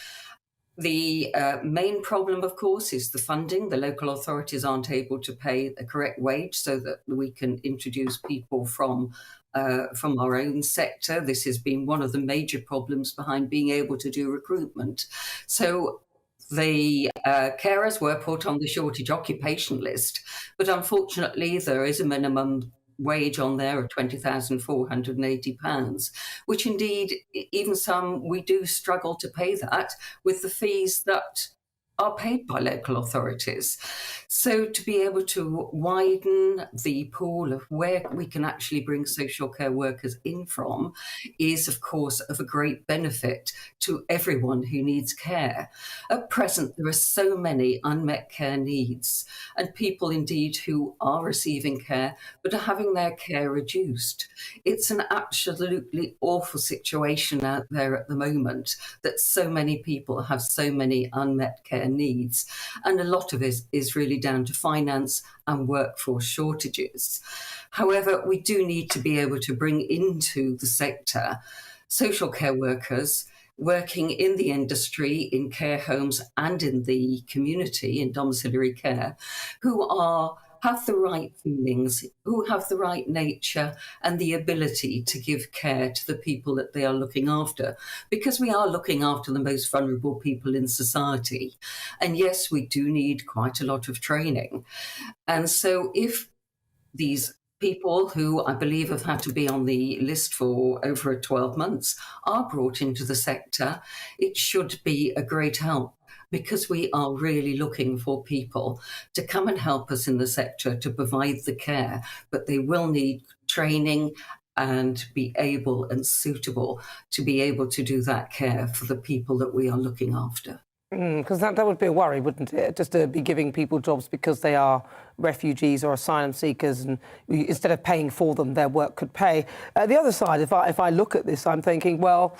The main problem, of course, is the funding. The local authorities aren't able to pay the correct wage so that we can introduce people from our own sector. This has been one of the major problems behind being able to do recruitment. So the carers were put on the shortage occupation list, but unfortunately there is a minimum wage on there of £20,480, which indeed, even some, we do struggle to pay that with the fees that are paid by local authorities. So to be able to widen the pool of where we can actually bring social care workers in from is, of course, of a great benefit to everyone who needs care. At present, there are so many unmet care needs and people indeed who are receiving care but are having their care reduced. It's an absolutely awful situation out there at the moment that so many people have so many unmet care needs, and a lot of it is really down to finance and workforce shortages. However, we do need to be able to bring into the sector social care workers working in the industry, in care homes and in the community, in domiciliary care, who are have the right feelings, who have the right nature and the ability to give care to the people that they are looking after, because we are looking after the most vulnerable people in society. And yes, we do need quite a lot of training. And so if these people who I believe have had to be on the list for over 12 months are brought into the sector, it should be a great help, because we are really looking for people to come and help us in the sector to provide the care, but they will need training and be able and suitable to be able to do that care for the people that we are looking after. Because that would be a worry, wouldn't it? Just to be giving people jobs because they are refugees or asylum seekers, and instead of paying for them, their work could pay. The other side, if I look at this, I'm thinking, well,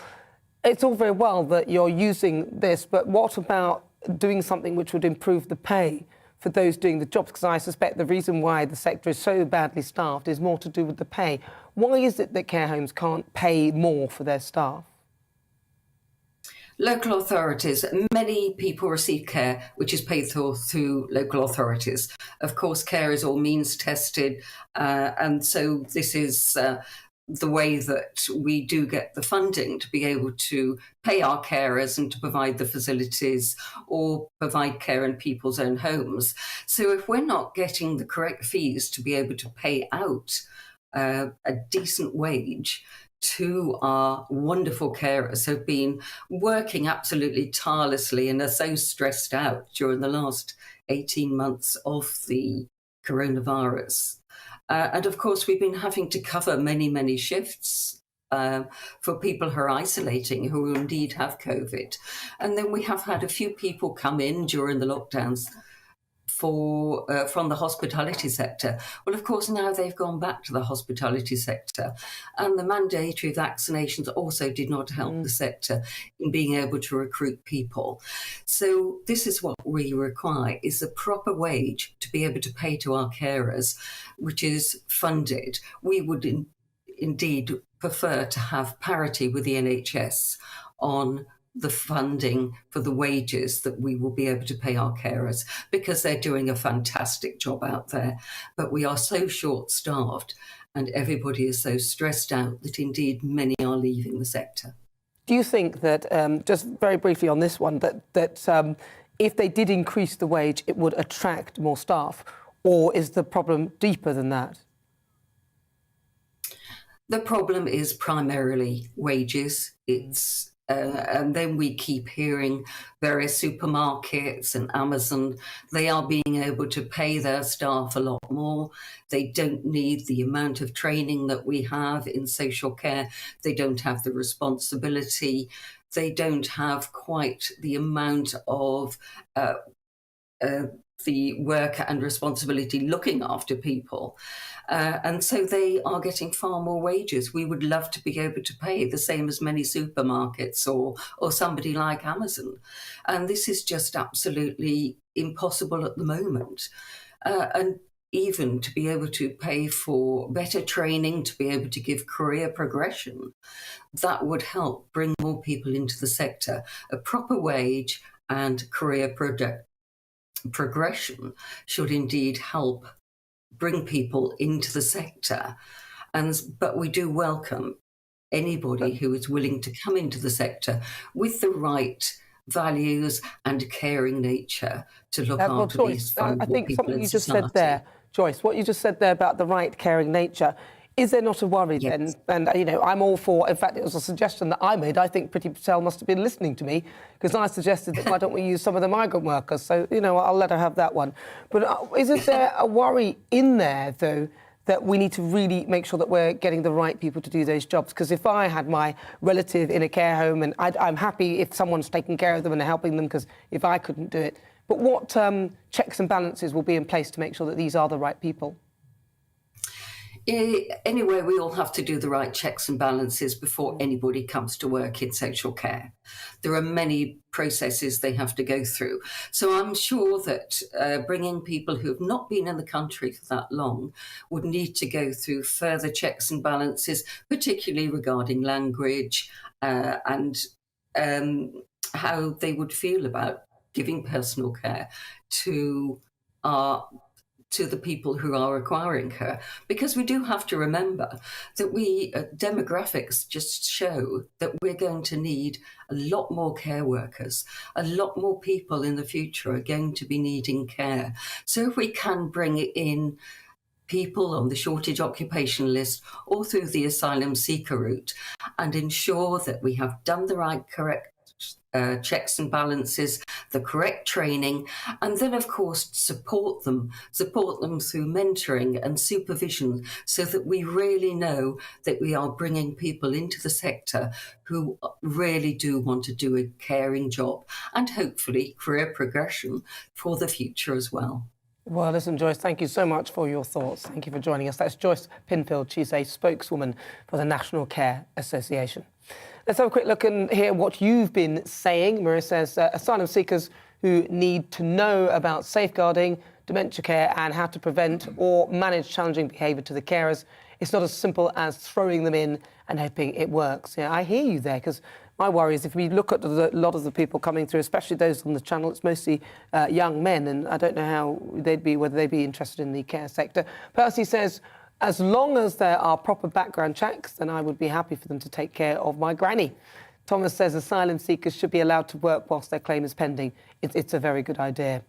it's all very well that you're using this, but what about doing something which would improve the pay for those doing the jobs? Because I suspect the reason why the sector is so badly staffed is more to do with the pay. Why is it that care homes can't pay more for their staff? Local authorities, many people receive care which is paid for through local authorities. Of course, care is all means tested, and so this is the way that we do get the funding to be able to pay our carers and to provide the facilities or provide care in people's own homes. So if we're not getting the correct fees to be able to pay out a decent wage to our wonderful carers who've been working absolutely tirelessly and are so stressed out during the last 18 months of the coronavirus. And of course, we've been having to cover many, many shifts for people who are isolating, who indeed have COVID. And then we have had a few people come in during the lockdowns from the hospitality sector. Well, of course, now they've gone back to the hospitality sector, and the mandatory vaccinations also did not help the sector in being able to recruit people. So this is what we require, is a proper wage to be able to pay to our carers, which is funded. We would indeed prefer to have parity with the NHS on the funding for the wages that we will be able to pay our carers, because they're doing a fantastic job out there. But we are so short-staffed and everybody is so stressed out that indeed many are leaving the sector. Do you think that, just very briefly on this one, that if they did increase the wage, it would attract more staff? Or is the problem deeper than that? The problem is primarily wages. It's and then we keep hearing various supermarkets and Amazon, they are being able to pay their staff a lot more. They don't need the amount of training that we have in social care. They don't have the responsibility. They don't have quite the amount of the work and responsibility looking after people. And so they are getting far more wages. We would love to be able to pay the same as many supermarkets or somebody like Amazon. And this is just absolutely impossible at the moment. And even to be able to pay for better training, to be able to give career progression, that would help bring more people into the sector. A proper wage and career progression should indeed help bring people into the sector. But we do welcome anybody who is willing to come into the sector with the right values and caring nature to look after these vulnerable people. I think something you just society. said there, Joyce, what you just said there about the right caring nature, is there not a worry then? And, you know, I'm all for, in fact, it was a suggestion that I made. I think Priti Patel must have been listening to me, because I suggested that why don't we use some of the migrant workers? So, you know, I'll let her have that one. But isn't there a worry in there, though, that we need to really make sure that we're getting the right people to do those jobs? Because if I had my relative in a care home, and I'm happy if someone's taking care of them and helping them, because if I couldn't do it. But what checks and balances will be in place to make sure that these are the right people? Anyway, we all have to do the right checks and balances before anybody comes to work in social care. There are many processes they have to go through. So I'm sure that bringing people who have not been in the country for that long would need to go through further checks and balances, particularly regarding language and how they would feel about giving personal care to our to the people who are requiring her, because we do have to remember that demographics just show that we're going to need a lot more care workers. A lot more people in the future are going to be needing care. So if we can bring in people on the shortage occupation list or through the asylum seeker route and ensure that we have done the correct checks and balances, the correct training, and then of course support them through mentoring and supervision so that we really know that we are bringing people into the sector who really do want to do a caring job and hopefully career progression for the future as well. Well, listen, Joyce, thank you so much for your thoughts. Thank you for joining us. That's Joyce Pinfield. She's a spokeswoman for the National Care Association. Let's have a quick look and hear what you've been saying. Maria says asylum seekers who need to know about safeguarding, dementia care and how to prevent or manage challenging behaviour to the carers. It's not as simple as throwing them in and hoping it works. Yeah, I hear you there, because my worry is if we look at a lot of the people coming through, especially those on the channel, it's mostly young men, and I don't know how whether they'd be interested in the care sector. Percy says, as long as there are proper background checks, then I would be happy for them to take care of my granny. Thomas says asylum seekers should be allowed to work whilst their claim is pending. It's a very good idea.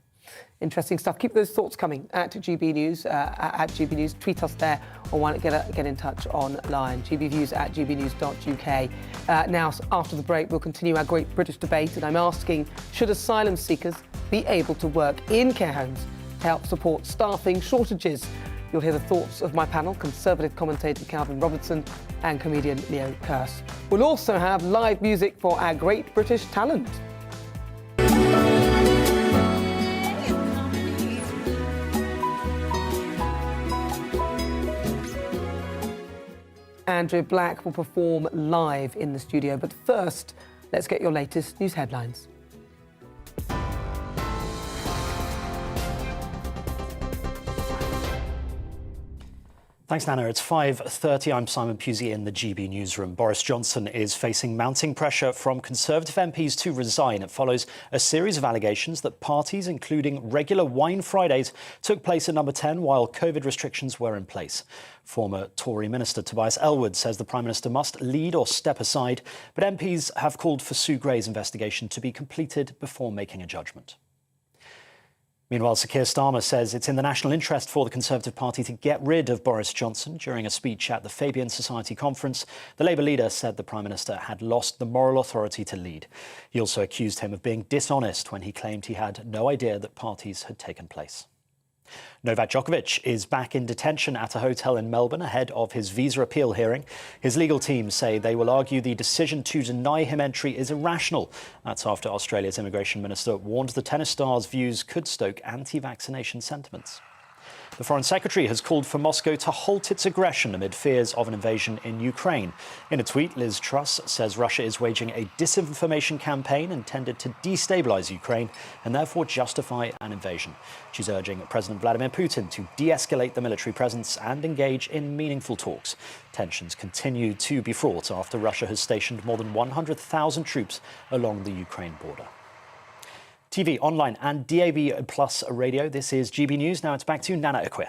Interesting stuff. Keep those thoughts coming at GB News, at GB News. Tweet us there, or why not get in touch online. gbviews@gbnews.uk. Now, after the break, we'll continue our great British debate, and I'm asking, should asylum seekers be able to work in care homes to help support staffing shortages? You'll hear the thoughts of my panel, Conservative commentator Calvin Robertson and comedian Leo Kearse. We'll also have live music for our great British talent. Andrew Black will perform live in the studio. But first, let's get your latest news headlines. Thanks, Nana. It's 5:30. I'm Simon Pusey in the GB newsroom. Boris Johnson is facing mounting pressure from Conservative MPs to resign. It follows a series of allegations that parties, including regular Wine Fridays, took place at Number 10 while COVID restrictions were in place. Former Tory Minister Tobias Ellwood says the Prime Minister must lead or step aside, but MPs have called for Sue Gray's investigation to be completed before making a judgment. Meanwhile, Sir Keir Starmer says it's in the national interest for the Conservative Party to get rid of Boris Johnson. During a speech at the Fabian Society conference, the Labour leader said the Prime Minister had lost the moral authority to lead. He also accused him of being dishonest when he claimed he had no idea that parties had taken place. Novak Djokovic is back in detention at a hotel in Melbourne ahead of his visa appeal hearing. His legal team say they will argue the decision to deny him entry is irrational. That's after Australia's immigration minister warned the tennis star's views could stoke anti-vaccination sentiments. The Foreign Secretary has called for Moscow to halt its aggression amid fears of an invasion in Ukraine. In a tweet, Liz Truss says Russia is waging a disinformation campaign intended to destabilise Ukraine and therefore justify an invasion. She's urging President Vladimir Putin to de-escalate the military presence and engage in meaningful talks. Tensions continue to be fraught after Russia has stationed more than 100,000 troops along the Ukraine border. TV, online and DAB Plus radio. This is GB News. Now it's back to Nana Akua.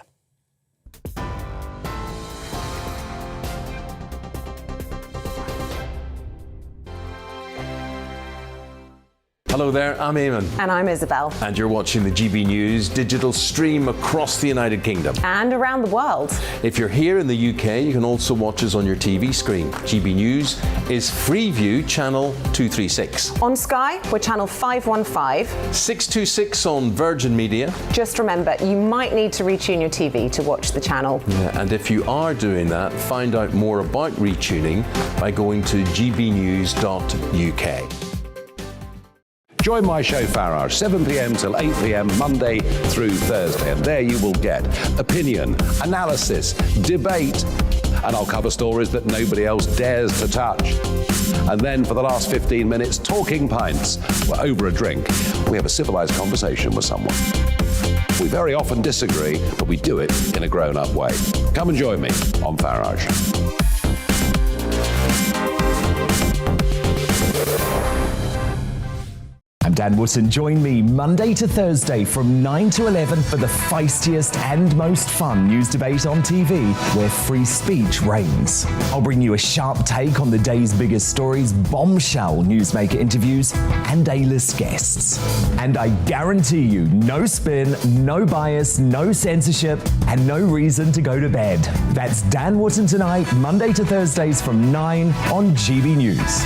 Hello there, I'm Eamon. And I'm Isabel. And you're watching the GB News digital stream across the United Kingdom. And around the world. If you're here in the UK, you can also watch us on your TV screen. GB News is Freeview channel 236. On Sky, we're channel 515. 626 on Virgin Media. Just remember, you might need to retune your TV to watch the channel. Yeah, and if you are doing that, find out more about retuning by going to gbnews.uk. Join my show Farage, 7 p.m. till 8 p.m. Monday through Thursday. And there you will get opinion, analysis, debate, and I'll cover stories that nobody else dares to touch. And then for the last 15 minutes, talking pints. We're over a drink. We have a civilised conversation with someone. We very often disagree, but we do it in a grown-up way. Come and join me on Farage. Dan Wootton, join me Monday to Thursday from 9 to 11 for the feistiest and most fun news debate on TV, where free speech reigns. I'll bring you a sharp take on the day's biggest stories, bombshell newsmaker interviews, and A-list guests. And I guarantee you, no spin, no bias, no censorship, and no reason to go to bed. That's Dan Wootton tonight, Monday to Thursdays from 9 on GB News.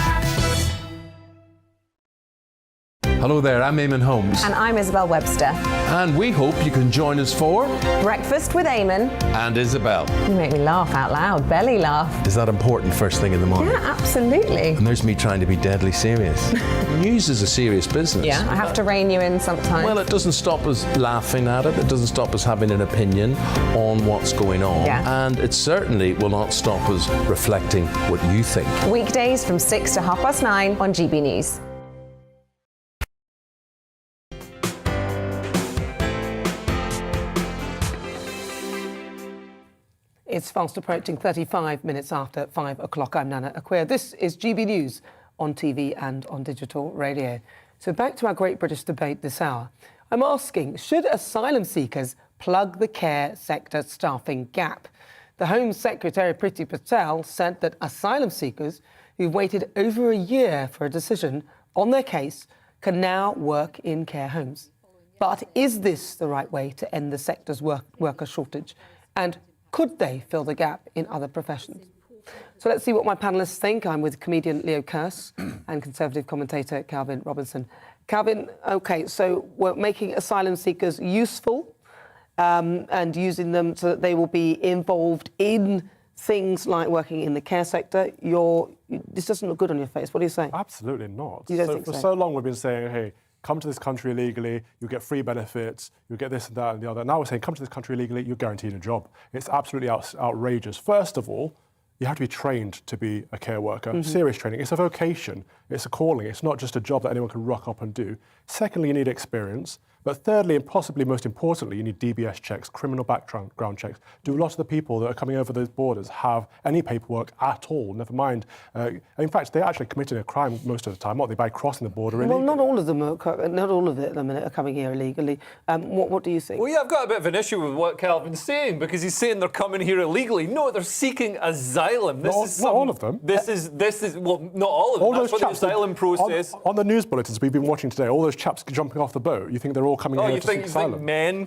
Hello there, I'm Eamon Holmes. And I'm Isabel Webster. And we hope you can join us for Breakfast with Eamon. And Isabel. You make me laugh out loud, belly laugh. Is that important first thing in the morning? Yeah, absolutely. And there's me trying to be deadly serious. News is a serious business. Yeah, I have to rein you in sometimes. Well, it doesn't stop us laughing at it. It doesn't stop us having an opinion on what's going on. Yeah. And it certainly will not stop us reflecting what you think. Weekdays from 6 to 9:30 on GB News. It's fast approaching 35 minutes after 5 o'clock. I'm Nana Akua. This is GB News on TV and on digital radio. So back to our Great British debate this hour. I'm asking, should asylum seekers plug the care sector staffing gap? The Home Secretary Priti Patel said that asylum seekers who've waited over a year for a decision on their case can now work in care homes. But is this the right way to end the sector's worker shortage? And could they fill the gap in other professions? So let's see what my panellists think. I'm with comedian Leo Kearse and Conservative commentator Calvin Robinson. Calvin, OK, so we're making asylum seekers useful and using them so that they will be involved in things like working in the care sector. This doesn't look good on your face. What do you say? Absolutely not. You don't think for so long we've been saying, hey, come to this country illegally, you get free benefits, you get this and that and the other. Now we're saying, come to this country illegally, you're guaranteed a job. It's absolutely outrageous. First of all, you have to be trained to be a care worker, serious training. It's a vocation, it's a calling. It's not just a job that anyone can rock up and do. Secondly, you need experience. But thirdly, and possibly most importantly, you need DBS checks, criminal background checks. Do a lot of the people that are coming over those borders have any paperwork at all? Never mind. In fact, they're actually committing a crime most of the time, aren't they, by crossing the border illegally? Well, not all of them are at the minute are coming here illegally. What do you think? Well, yeah, I've got a bit of an issue with what Calvin's saying, because he's saying they're coming here illegally. No, they're seeking asylum. Not all of them. This is well, not all of them. That's what the asylum process. On the news bulletins we've been watching today, all those chaps jumping off the boat, you think they're all coming here to seek asylum? You think men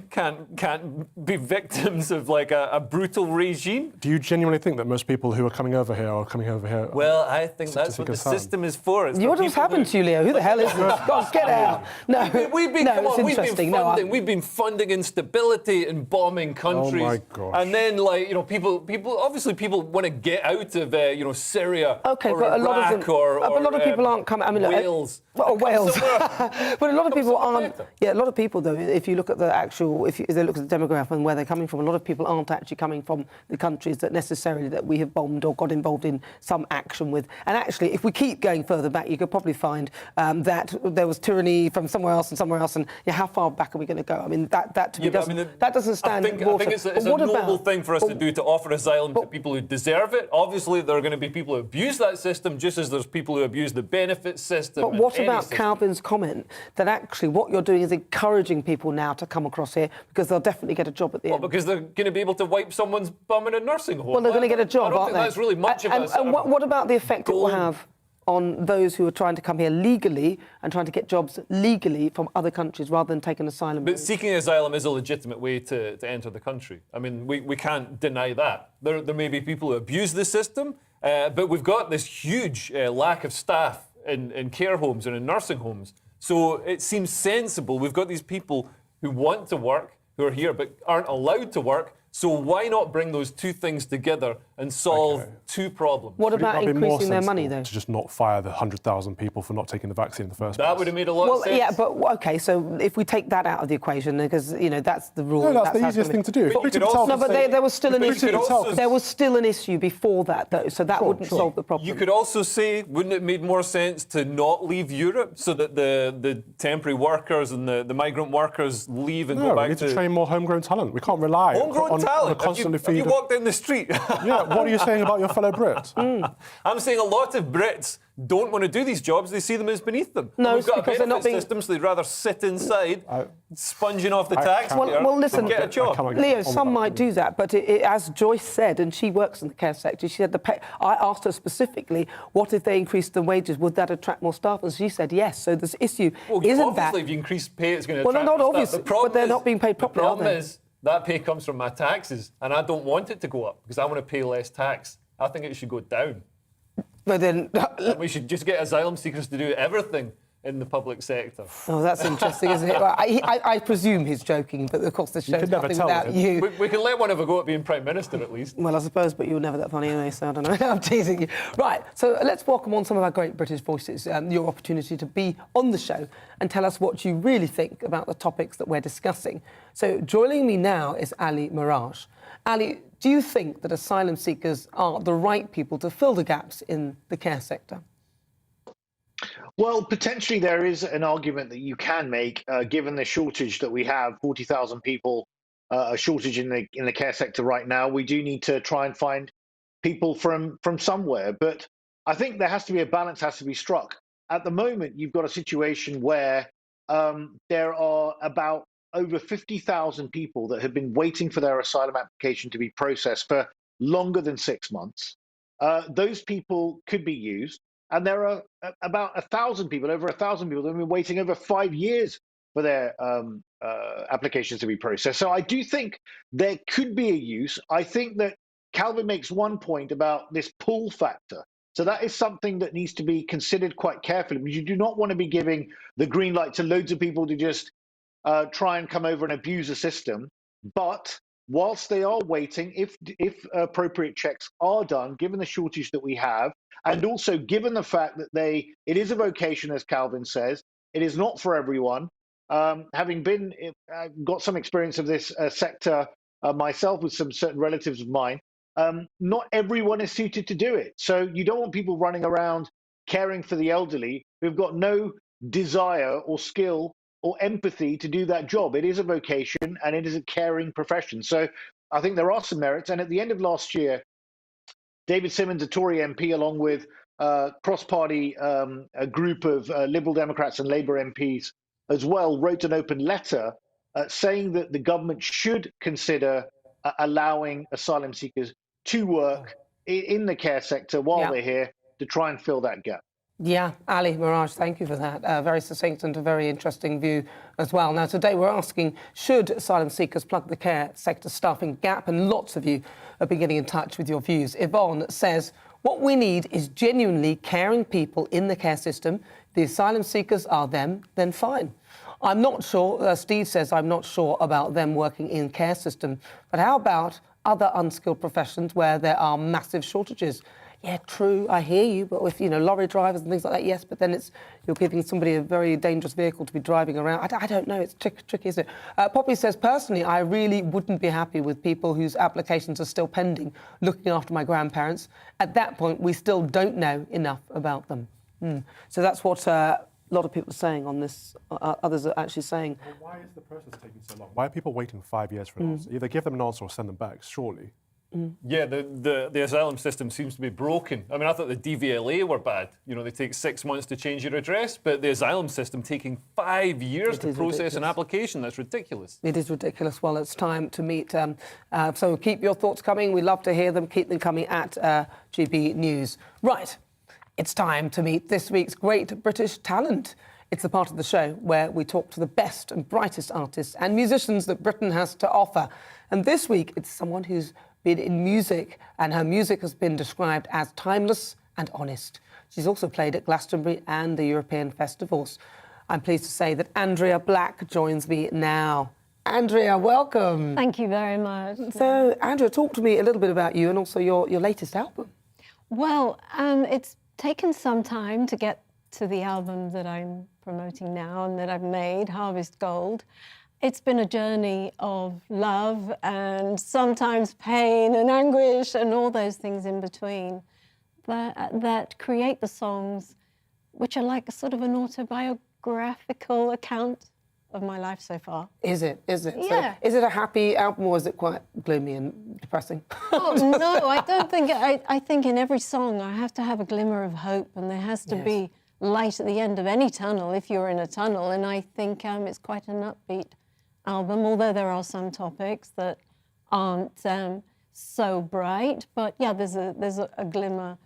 can't be victims of like a brutal regime? Do you genuinely think that most people who are coming over here are coming over here? Well, I think that's what the system is for. What has happened to you, Leo? Who the hell is this? God, get out! No, we've been funding instability and bombing countries. Oh my gosh! And then, people want to get out of Syria. Okay, or but Iraq a lot of them, or a lot of people aren't coming. I mean, Wales. Wales. But a lot of people aren't. Yeah, a lot of people though. If you look at the actual, if they look at the demographic and where they're coming from, a lot of people aren't actually coming from the countries that necessarily that we have bombed or got involved in some action with. And actually, if we keep going further back, you could probably find that there was tyranny from somewhere else, and how far back are we going to go? I mean, that doesn't stand. I think it's a noble thing for us to do, to offer asylum to people who deserve it. Obviously, there are going to be people who abuse that system, just as there's people who abuse the benefit system. But what about Calvin's comment that actually what you're doing is encouraging people now to come across here because they'll definitely get a job at the end? Well, because they're going to be able to wipe someone's bum in a nursing home. Well, they're going to get a job, aren't they? That's really much of a... And what about the effect it will have on those who are trying to come here legally and trying to get jobs legally from other countries rather than taking asylum? But seeking asylum is a legitimate way to enter the country. I mean, we can't deny that. There may be people who abuse the system, but we've got this huge lack of staff in care homes and in nursing homes. So it seems sensible. We've got these people who want to work, who are here, but aren't allowed to work. So why not bring those two things together and solve two problems? What about increasing their money, though? To just not fire the 100,000 people for not taking the vaccine in the first place. That would have made a lot of sense. Yeah, but OK, so if we take that out of the equation, because that's the rule. No, that's the easiest thing to do. But there was still an issue. There was still an issue before that, though, so that wouldn't solve the problem. You could also say, wouldn't it make more sense to not leave Europe so that the temporary workers and the migrant workers leave and go back to... we need to train more homegrown talent. We can't rely on a constantly Have you walked down the street? Yeah, what are you saying about your fellow fellow Brit. I'm saying a lot of Brits don't want to do these jobs. They see them as beneath them. No, and we've it's got a because they're not benefit being... system, so they'd rather sit inside, sponging off the taxpayer Well, listen, than get a job. Leo, some might do that, but as Joyce said, and she works in the care sector, she said I asked her specifically, what if they increased the wages? Would that attract more staff? And she said yes. So this issue isn't obviously, that... if you increase pay, it's going to Well, attract not more obviously, staff. but they're not being paid properly, The are problem they? is that pay comes from my taxes, and I don't want it to go up because I want to pay less tax. I think it should go down. But then... And we should just get asylum seekers to do everything in the public sector. Oh, that's interesting, isn't it? Well, I presume he's joking, but of course the show's nothing without you. We can let one of a go at being Prime Minister at least. Well, I suppose, but you were never that funny anyway, so I don't know. I'm teasing you. Right, so let's welcome on some of our great British voices, your opportunity to be on the show and tell us what you really think about the topics that we're discussing. So joining me now is Ali Miraj. Ali, do you think that asylum seekers are the right people to fill the gaps in the care sector? Well, potentially there is an argument that you can make, given the shortage that we have, 40,000 people, a shortage in the care sector right now. We do need to try and find people from somewhere. But I think there has to be a balance, has to be struck. At the moment, you've got a situation where there are about over 50,000 people that have been waiting for their asylum application to be processed for longer than 6 months. Those people could be used. And there are about 1,000 people, over 1,000 people that have been waiting over 5 years for their applications to be processed. So I do think there could be a use. I think that Calvin makes one point about this pull factor. So that is something that needs to be considered quite carefully, because you do not want to be giving the green light to loads of people to just try and come over and abuse the system. But whilst they are waiting, if appropriate checks are done, given the shortage that we have, and also given the fact that it is a vocation, as Calvin says, it is not for everyone. Having got some experience of this sector myself with some certain relatives of mine, not everyone is suited to do it. So you don't want people running around caring for the elderly who've got no desire or skill or empathy to do that job. It is a vocation and it is a caring profession. So I think there are some merits. And at the end of last year, David Simmons, a Tory MP, along with cross-party a group of Liberal Democrats and Labour MPs as well, wrote an open letter saying that the government should consider allowing asylum seekers to work in the care sector while they're here to try and fill that gap. Yeah, Ali Miraj, thank you for that. Very succinct and a very interesting view as well. Now, today we're asking, should asylum seekers plug the care sector staffing gap? And lots of you have been getting in touch with your views. Yvonne says, what we need is genuinely caring people in the care system. If the asylum seekers are them, then fine. I'm not sure, Steve says, I'm not sure about them working in care system. But how about other unskilled professions where there are massive shortages? Yeah, true, I hear you, but with, lorry drivers and things like that, yes, but then you're giving somebody a very dangerous vehicle to be driving around. I don't know, it's tricky, isn't it? Poppy says, personally, I really wouldn't be happy with people whose applications are still pending, looking after my grandparents. At that point, we still don't know enough about them. So that's what a lot of people are saying on this, others are actually saying. Well, why is the process taking so long? Why are people waiting 5 years for an answer? Either give them an answer or send them back, surely. Yeah, the asylum system seems to be broken. I mean, I thought the DVLA were bad. They take 6 months to change your address, but the asylum system taking 5 years to process an application, that's ridiculous. It is ridiculous. Well, it's time to meet. So keep your thoughts coming. We love to hear them. Keep them coming at GB News. Right, it's time to meet this week's great British talent. It's the part of the show where we talk to the best and brightest artists and musicians that Britain has to offer. And this week, it's someone who's been in music, and her music has been described as timeless and honest. She's also played at Glastonbury and the European festivals. I'm pleased to say that Andrea Black joins me now. Andrea, welcome. Thank you very much. So, Andrea, talk to me a little bit about you and also your latest album. Well, it's taken some time to get to the album that I'm promoting now and that I've made, Harvest Gold. It's been a journey of love and sometimes pain and anguish and all those things in between that create the songs, which are like a sort of an autobiographical account of my life so far. Is it? Is it? Yeah. So, is it a happy album or is it quite gloomy and depressing? Oh, no, I don't think... I think in every song I have to have a glimmer of hope, and there has to be light at the end of any tunnel if you're in a tunnel, and I think it's quite an upbeat album, although there are some topics that aren't so bright. But yeah, there's a glimmer,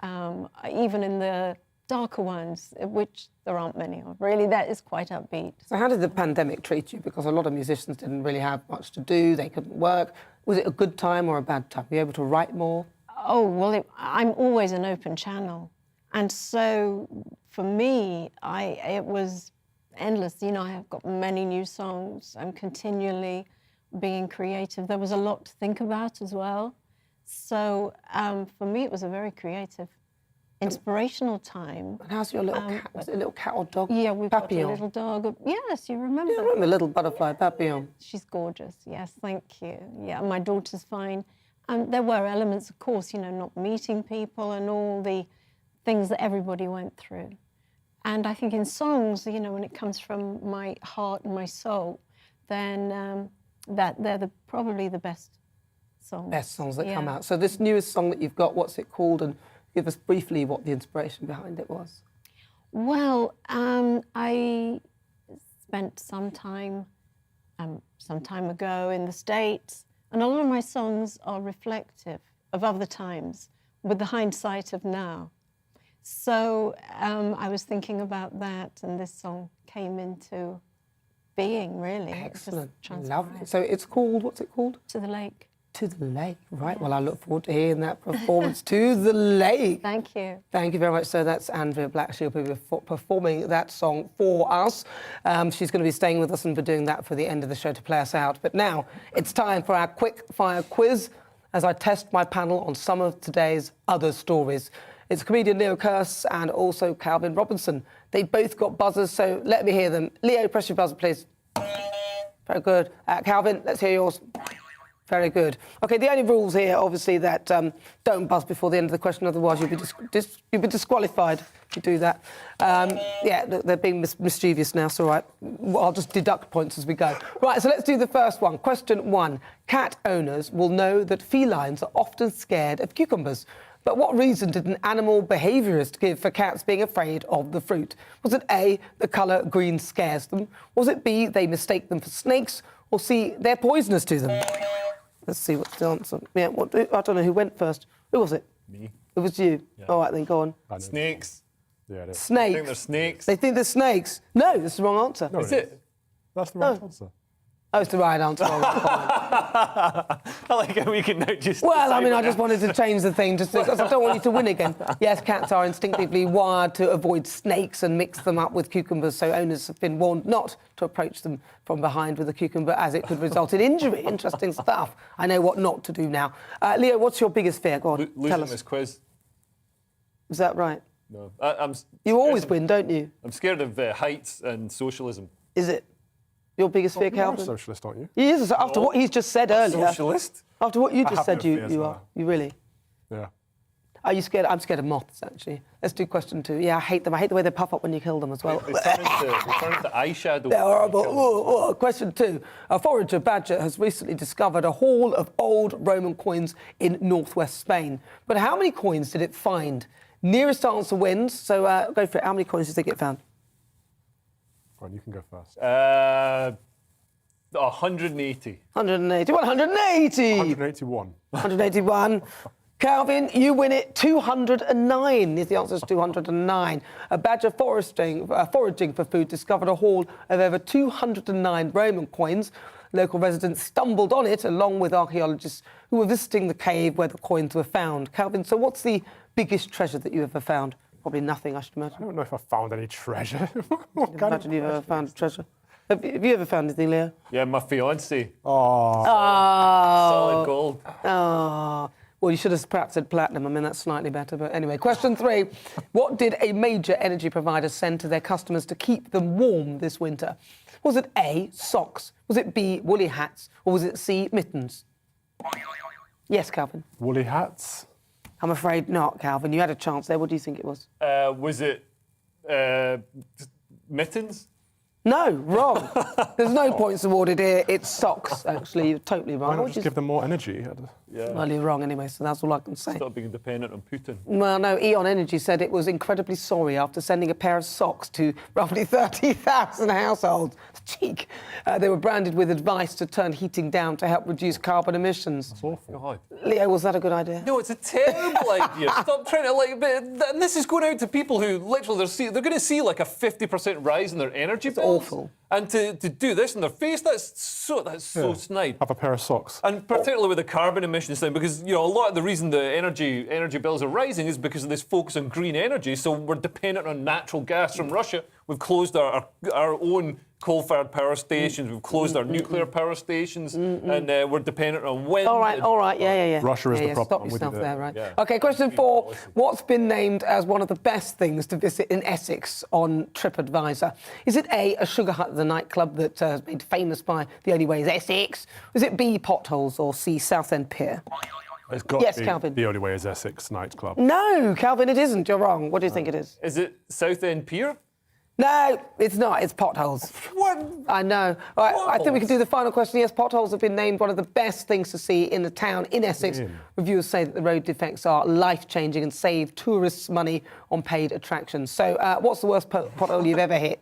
even in the darker ones, which there aren't many of. Really, that is quite upbeat. So how did the pandemic treat you? Because a lot of musicians didn't really have much to do, they couldn't work. Was it a good time or a bad time? Were you able to write more? Oh, well, I'm always an open channel. And so for me, it was endless. You know, I have got many new songs. I'm continually being creative. There was a lot to think about as well. So for me, it was a very creative, inspirational time. And how's your little cat? Was it a little cat or dog? Yeah, we've Papillon. got a little dog. Yes, you remember. Yeah, I remember little butterfly, Papillon. She's gorgeous, yes, thank you. Yeah, my daughter's fine. There were elements, of course, you know, not meeting people and all the things that everybody went through. And I think in songs, you know, when it comes from my heart and my soul, then that they're probably the best songs. Best songs that come out. So this newest song that you've got, what's it called? And give us briefly what the inspiration behind it was. Well, I spent some time ago in the States, and a lot of my songs are reflective of other times, with the hindsight of now. So I was thinking about that, and this song came into being, really. Excellent, lovely. So it's called, what's it called? To the Lake. To the Lake, right. Well, I look forward to hearing that performance. To the Lake. Thank you. Thank you very much. So that's Andrea Black. She'll be performing that song for us. She's going to be staying with us and be doing that for the end of the show to play us out. But now it's time for our quick fire quiz as I test my panel on some of today's other stories. It's comedian Leo Kearse and also Calvin Robinson. They both got buzzers, so let me hear them. Leo, press your buzzer, please. Very good. Calvin, let's hear yours. Very good. OK, the only rules here, obviously, that don't buzz before the end of the question, otherwise you'll be disqualified if you do that. Yeah, they're being mischievous now, so all right. I'll just deduct points as we go. Right, so let's do the first one. Question 1. Cat owners will know that felines are often scared of cucumbers. But what reason did an animal behaviourist give for cats being afraid of the fruit? Was it A, the colour green scares them? Was it B, they mistake them for snakes? Or C, they're poisonous to them? Let's see what's the answer. Yeah, I don't know who went first. Who was it? Me. It was you. Yeah. All right, then go on. Snakes. Yeah, it is. Snakes. I think they're snakes. They think they're snakes. No, that's the wrong answer. No, is it? That's the right answer. Oh, it's the right answer. I like how we can now just... Well, I mean, I just wanted to change the thing just because I don't want you to win again. Yes, cats are instinctively wired to avoid snakes and mix them up with cucumbers, so owners have been warned not to approach them from behind with a cucumber as it could result in injury. Interesting stuff. I know what not to do now. Leo, what's your biggest fear? Go on, tell us. This quiz. Is that right? No. You always win, don't you? I'm scared of heights and socialism. Is it? Your biggest fear, Calvin? You're a socialist, aren't you? He is, after what he's just said earlier. Socialist? After what you just said, you are. You really? Yeah. Are you scared? I'm scared of moths, actually. Let's do question 2. Yeah, I hate them. I hate the way they puff up when you kill them as well. They turn into eyeshadow. They're horrible. Question 2. A forager badger has recently discovered a haul of old Roman coins in northwest Spain. But how many coins did it find? Nearest answer wins. So go for it. How many coins did they get found? Go on, you can go first. 180. 180. 180! 181. 181. Calvin, you win it. 209. The answer is 209. A badger foraging for food discovered a haul of over 209 Roman coins. Local residents stumbled on it along with archaeologists who were visiting the cave where the coins were found. Calvin, so what's the biggest treasure that you ever found? Probably nothing, I should imagine. I don't know if I found any treasure. Imagine you've ever found a treasure. Have you ever found anything, Leo? Yeah, my fiancée. Oh. Solid gold. Oh. Well, you should have perhaps said platinum. I mean, that's slightly better. But anyway, question 3. What did a major energy provider send to their customers to keep them warm this winter? Was it A, socks? Was it B, woolly hats? Or was it C, mittens? Yes, Calvin. Woolly hats? I'm afraid not, Calvin. You had a chance there. What do you think it was? Was it mittens? No, wrong. There's no points awarded here. It's socks, actually. You're totally wrong. Why not just give them more energy? Yeah. Well, you're wrong anyway, so that's all I can say. Stop being dependent on Putin. Well, no, Eon Energy said it was incredibly sorry after sending a pair of socks to roughly 30,000 households. Cheek. They were branded with advice to turn heating down to help reduce carbon emissions. That's awful. God. Leo, was that a good idea? No, it's a terrible idea. Stop trying to, and this is going out to people who literally, they're going to see like a 50% rise in their energy bills. Awful. And to do this in their face, that's so snide. Have a pair of socks. And particularly with the carbon emissions thing, because a lot of the reason the energy bills are rising is because of this focus on green energy. So we're dependent on natural gas from Russia. We've closed our own coal-fired power stations. We've closed our nuclear power stations, and we're dependent on wind. All right, yeah. Russia is the problem. Stop yourself there, right? Yeah. OK, question 4. What's been named as one of the best things to visit in Essex on TripAdvisor? Is it A, a sugar hut, the nightclub that is made famous by The Only Way is Essex? Is it B, potholes, or C, Southend Pier? It's got yes, to be Calvin. The Only Way is Essex nightclub. No, Calvin, it isn't. You're wrong. What do you think it is? Is it Southend Pier? No, it's not. It's potholes. What? I know. All right, I think we can do the final question. Yes, potholes have been named one of the best things to see in the town in Essex. Reviewers say that the road defects are life-changing and save tourists money on paid attractions. So what's the worst pothole you've ever hit?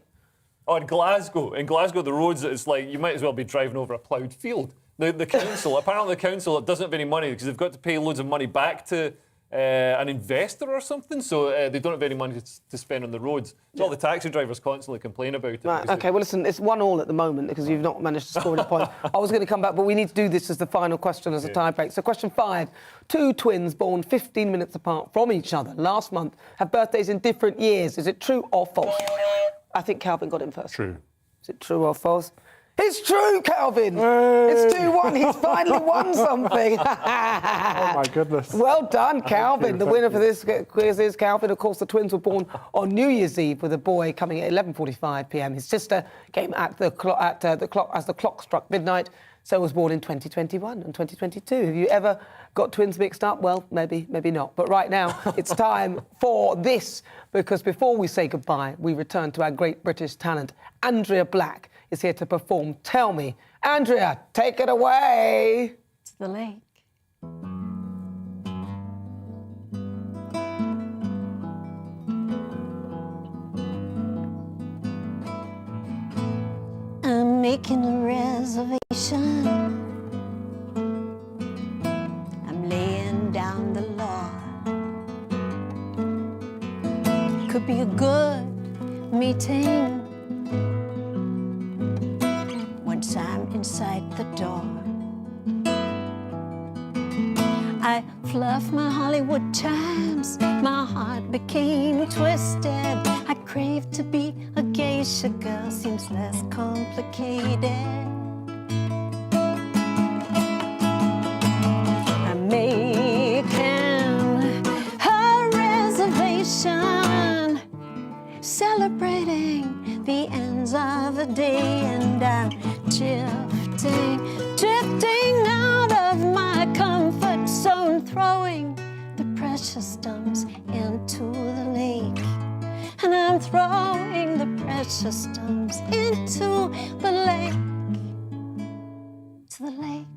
Oh, in Glasgow. In Glasgow, the roads, it's like you might as well be driving over a ploughed field. The council, apparently the council doesn't have any money because they've got to pay loads of money back to an investor or something, so they don't have any money to spend on the roads. So all the taxi drivers constantly complain about it. Right, OK, well, listen, it's 1-1 at the moment because you've not managed to score any points. I was going to come back, but we need to do this as the final question as a tie-break. So question 5. 2 twins born 15 minutes apart from each other last month have birthdays in different years. Is it true or false? I think Calvin got in first. True. Is it true or false? It's true, Calvin! It's 2-1. He's finally won something. Oh, my goodness. Well done, Calvin. The winner for this quiz is Calvin. Of course, the twins were born on New Year's Eve with a boy coming at 11:45 p.m. His sister came at the clock as the clock struck midnight. So was born in 2021 and 2022. Have you ever got twins mixed up? Well, maybe not. But right now, it's time for this, because before we say goodbye, we return to our great British talent. Andrea Black is here to perform Tell Me. Andrea, take it away. To the lake. I'm making a reservation. I'm laying down the law. Could be a good meeting once I'm inside the door. I fluff my Hollywood charms, my heart became twisted. I crave to be a geisha girl, seems less complicated. I'm making a reservation, celebrating the ends of the day, and I'm drifting out of my comfort zone, throwing the precious stones into the lake. And I'm throwing the precious stones into the lake, to the lake.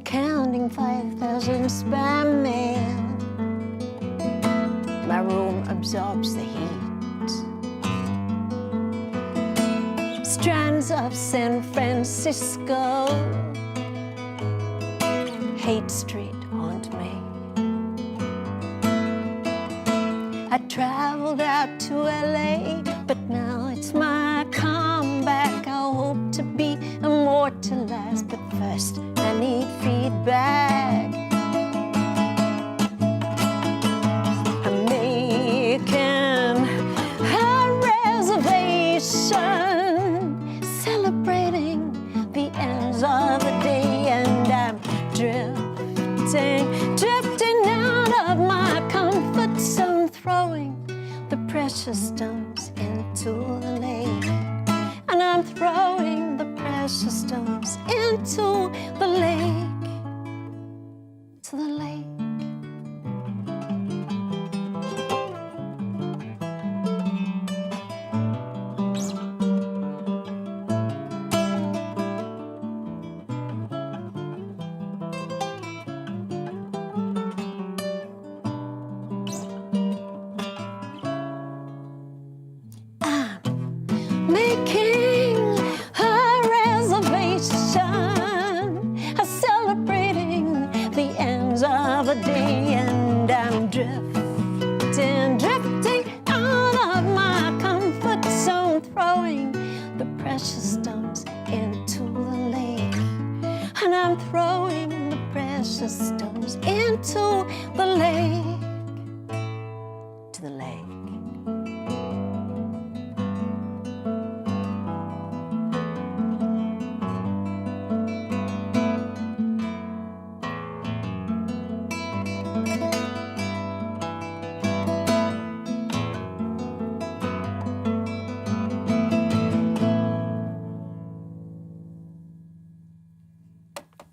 Counting 5,000 spam mail. My room absorbs the heat. Strands of San Francisco, Hate Street haunt me. I traveled out to LA, but now it's my comeback. I hope to be immortalized, but first I need feedback. I'm making a reservation, precious stones into the lake. And I'm throwing the precious stones into the lake. To the lake. Making a reservation, celebrating the ends of a day, and I'm drifting out of my comfort zone, throwing the precious stones into the lake. And I'm throwing the precious stones into the lake. To the lake.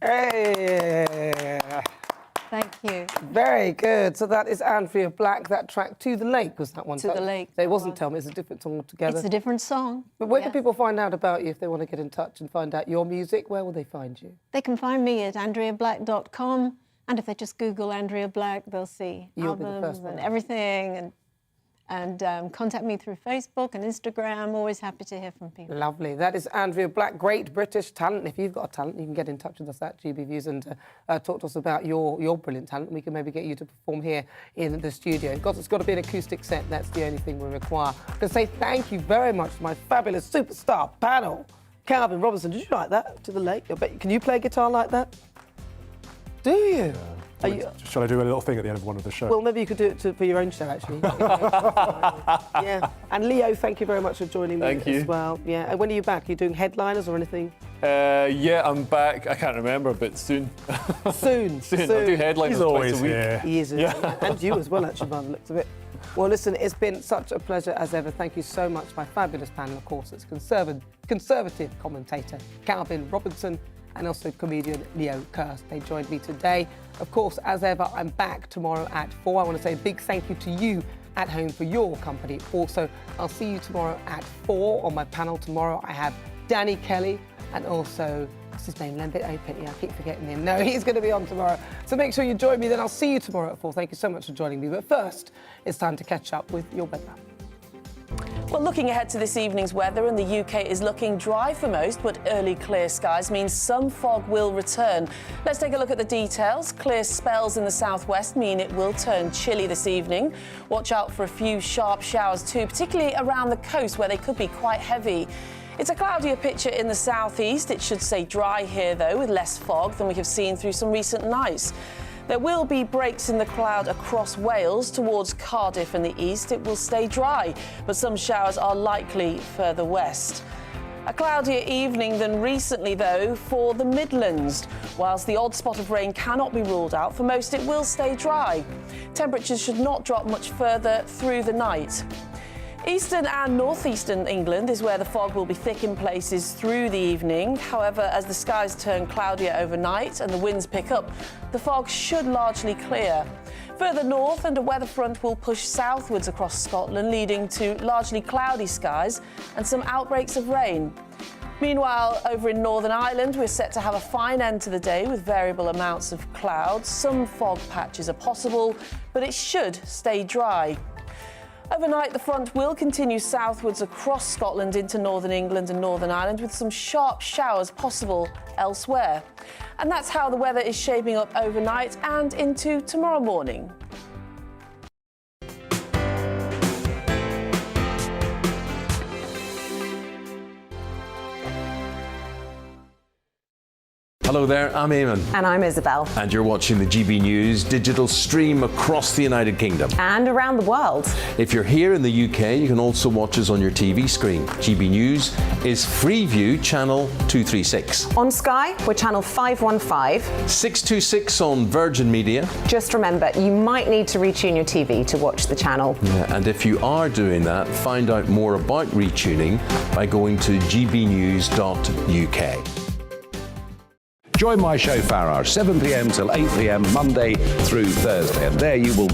Hey. Thank you. Very good. So that is Andrea Black. That track, To the Lake, was that one? To the Lake. So it wasn't Tell Me, it's a different song altogether. It's a different song. But where Yes. can people find out about you if they want to get in touch and find out your music? Where will they find you? They can find me at andreablack.com, and if they just Google Andrea Black, they'll see You'll be the albums first one. and everything, and contact me through Facebook and Instagram. Always happy to hear from people. Lovely. That is Andrea Black, great British talent. If you've got a talent, you can get in touch with us at GBNews and talk to us about your brilliant talent. We can maybe get you to perform here in the studio. It's got to be an acoustic set. That's the only thing we require. To say thank you very much to my fabulous superstar panel. Calvin Robinson, did you like that? To the Lake? Can you play guitar like that? Do you? Shall I do a little thing at the end of one of the shows? Well, maybe you could do it for your own show, actually. Yeah. And Leo, thank you very much for joining me Thank you. as well. Yeah. And when are you back? Are you doing headliners or anything? Yeah, I'm back. I can't remember, but soon. Soon. I'll do headliners twice a week. He is, and you as well, actually, by the looks of it. Well, listen, it's been such a pleasure as ever. Thank you so much, my fabulous panel. Of course, it's conservative commentator Calvin Robinson and also comedian Leo Kirst. They joined me today. Of course, as ever, I'm back tomorrow at 4. I want to say a big thank you to you at home for your company. Also, I'll see you tomorrow at 4 on my panel. Tomorrow, I have Danny Kelly and also, what's his name? Lembit Opit. Yeah, I keep forgetting him. No, he's going to be on tomorrow. So make sure you join me. Then I'll see you tomorrow at 4. Thank you so much for joining me. But first, it's time to catch up with your weather. Well, looking ahead to this evening's weather, and the UK is looking dry for most, but early clear skies means some fog will return. Let's take a look at the details. Clear spells in the southwest mean it will turn chilly this evening. Watch out for a few sharp showers too, particularly around the coast where they could be quite heavy. It's a cloudier picture in the southeast. It should stay dry here, though, with less fog than we have seen through some recent nights. There will be breaks in the cloud across Wales towards Cardiff in the east. It will stay dry, but some showers are likely further west. A cloudier evening than recently, though, for the Midlands. Whilst the odd spot of rain cannot be ruled out, for most it will stay dry. Temperatures should not drop much further through the night. Eastern and northeastern England is where the fog will be thick in places through the evening. However, as the skies turn cloudier overnight and the winds pick up, the fog should largely clear. Further north, and a weather front will push southwards across Scotland, leading to largely cloudy skies and some outbreaks of rain. Meanwhile, over in Northern Ireland, we're set to have a fine end to the day with variable amounts of clouds. Some fog patches are possible, but it should stay dry. Overnight, the front will continue southwards across Scotland into northern England and Northern Ireland, with some sharp showers possible elsewhere. And that's how the weather is shaping up overnight and into tomorrow morning. Hello there, I'm Eamon. And I'm Isabel. And you're watching the GB News digital stream across the United Kingdom. And around the world. If you're here in the UK, you can also watch us on your TV screen. GB News is Freeview Channel 236. On Sky, we're Channel 515. 626 on Virgin Media. Just remember, you might need to retune your TV to watch the channel. Yeah, and if you are doing that, find out more about retuning by going to gbnews.uk. Join my show Farrar, 7 p.m. till 8 p.m. Monday through Thursday, and there you will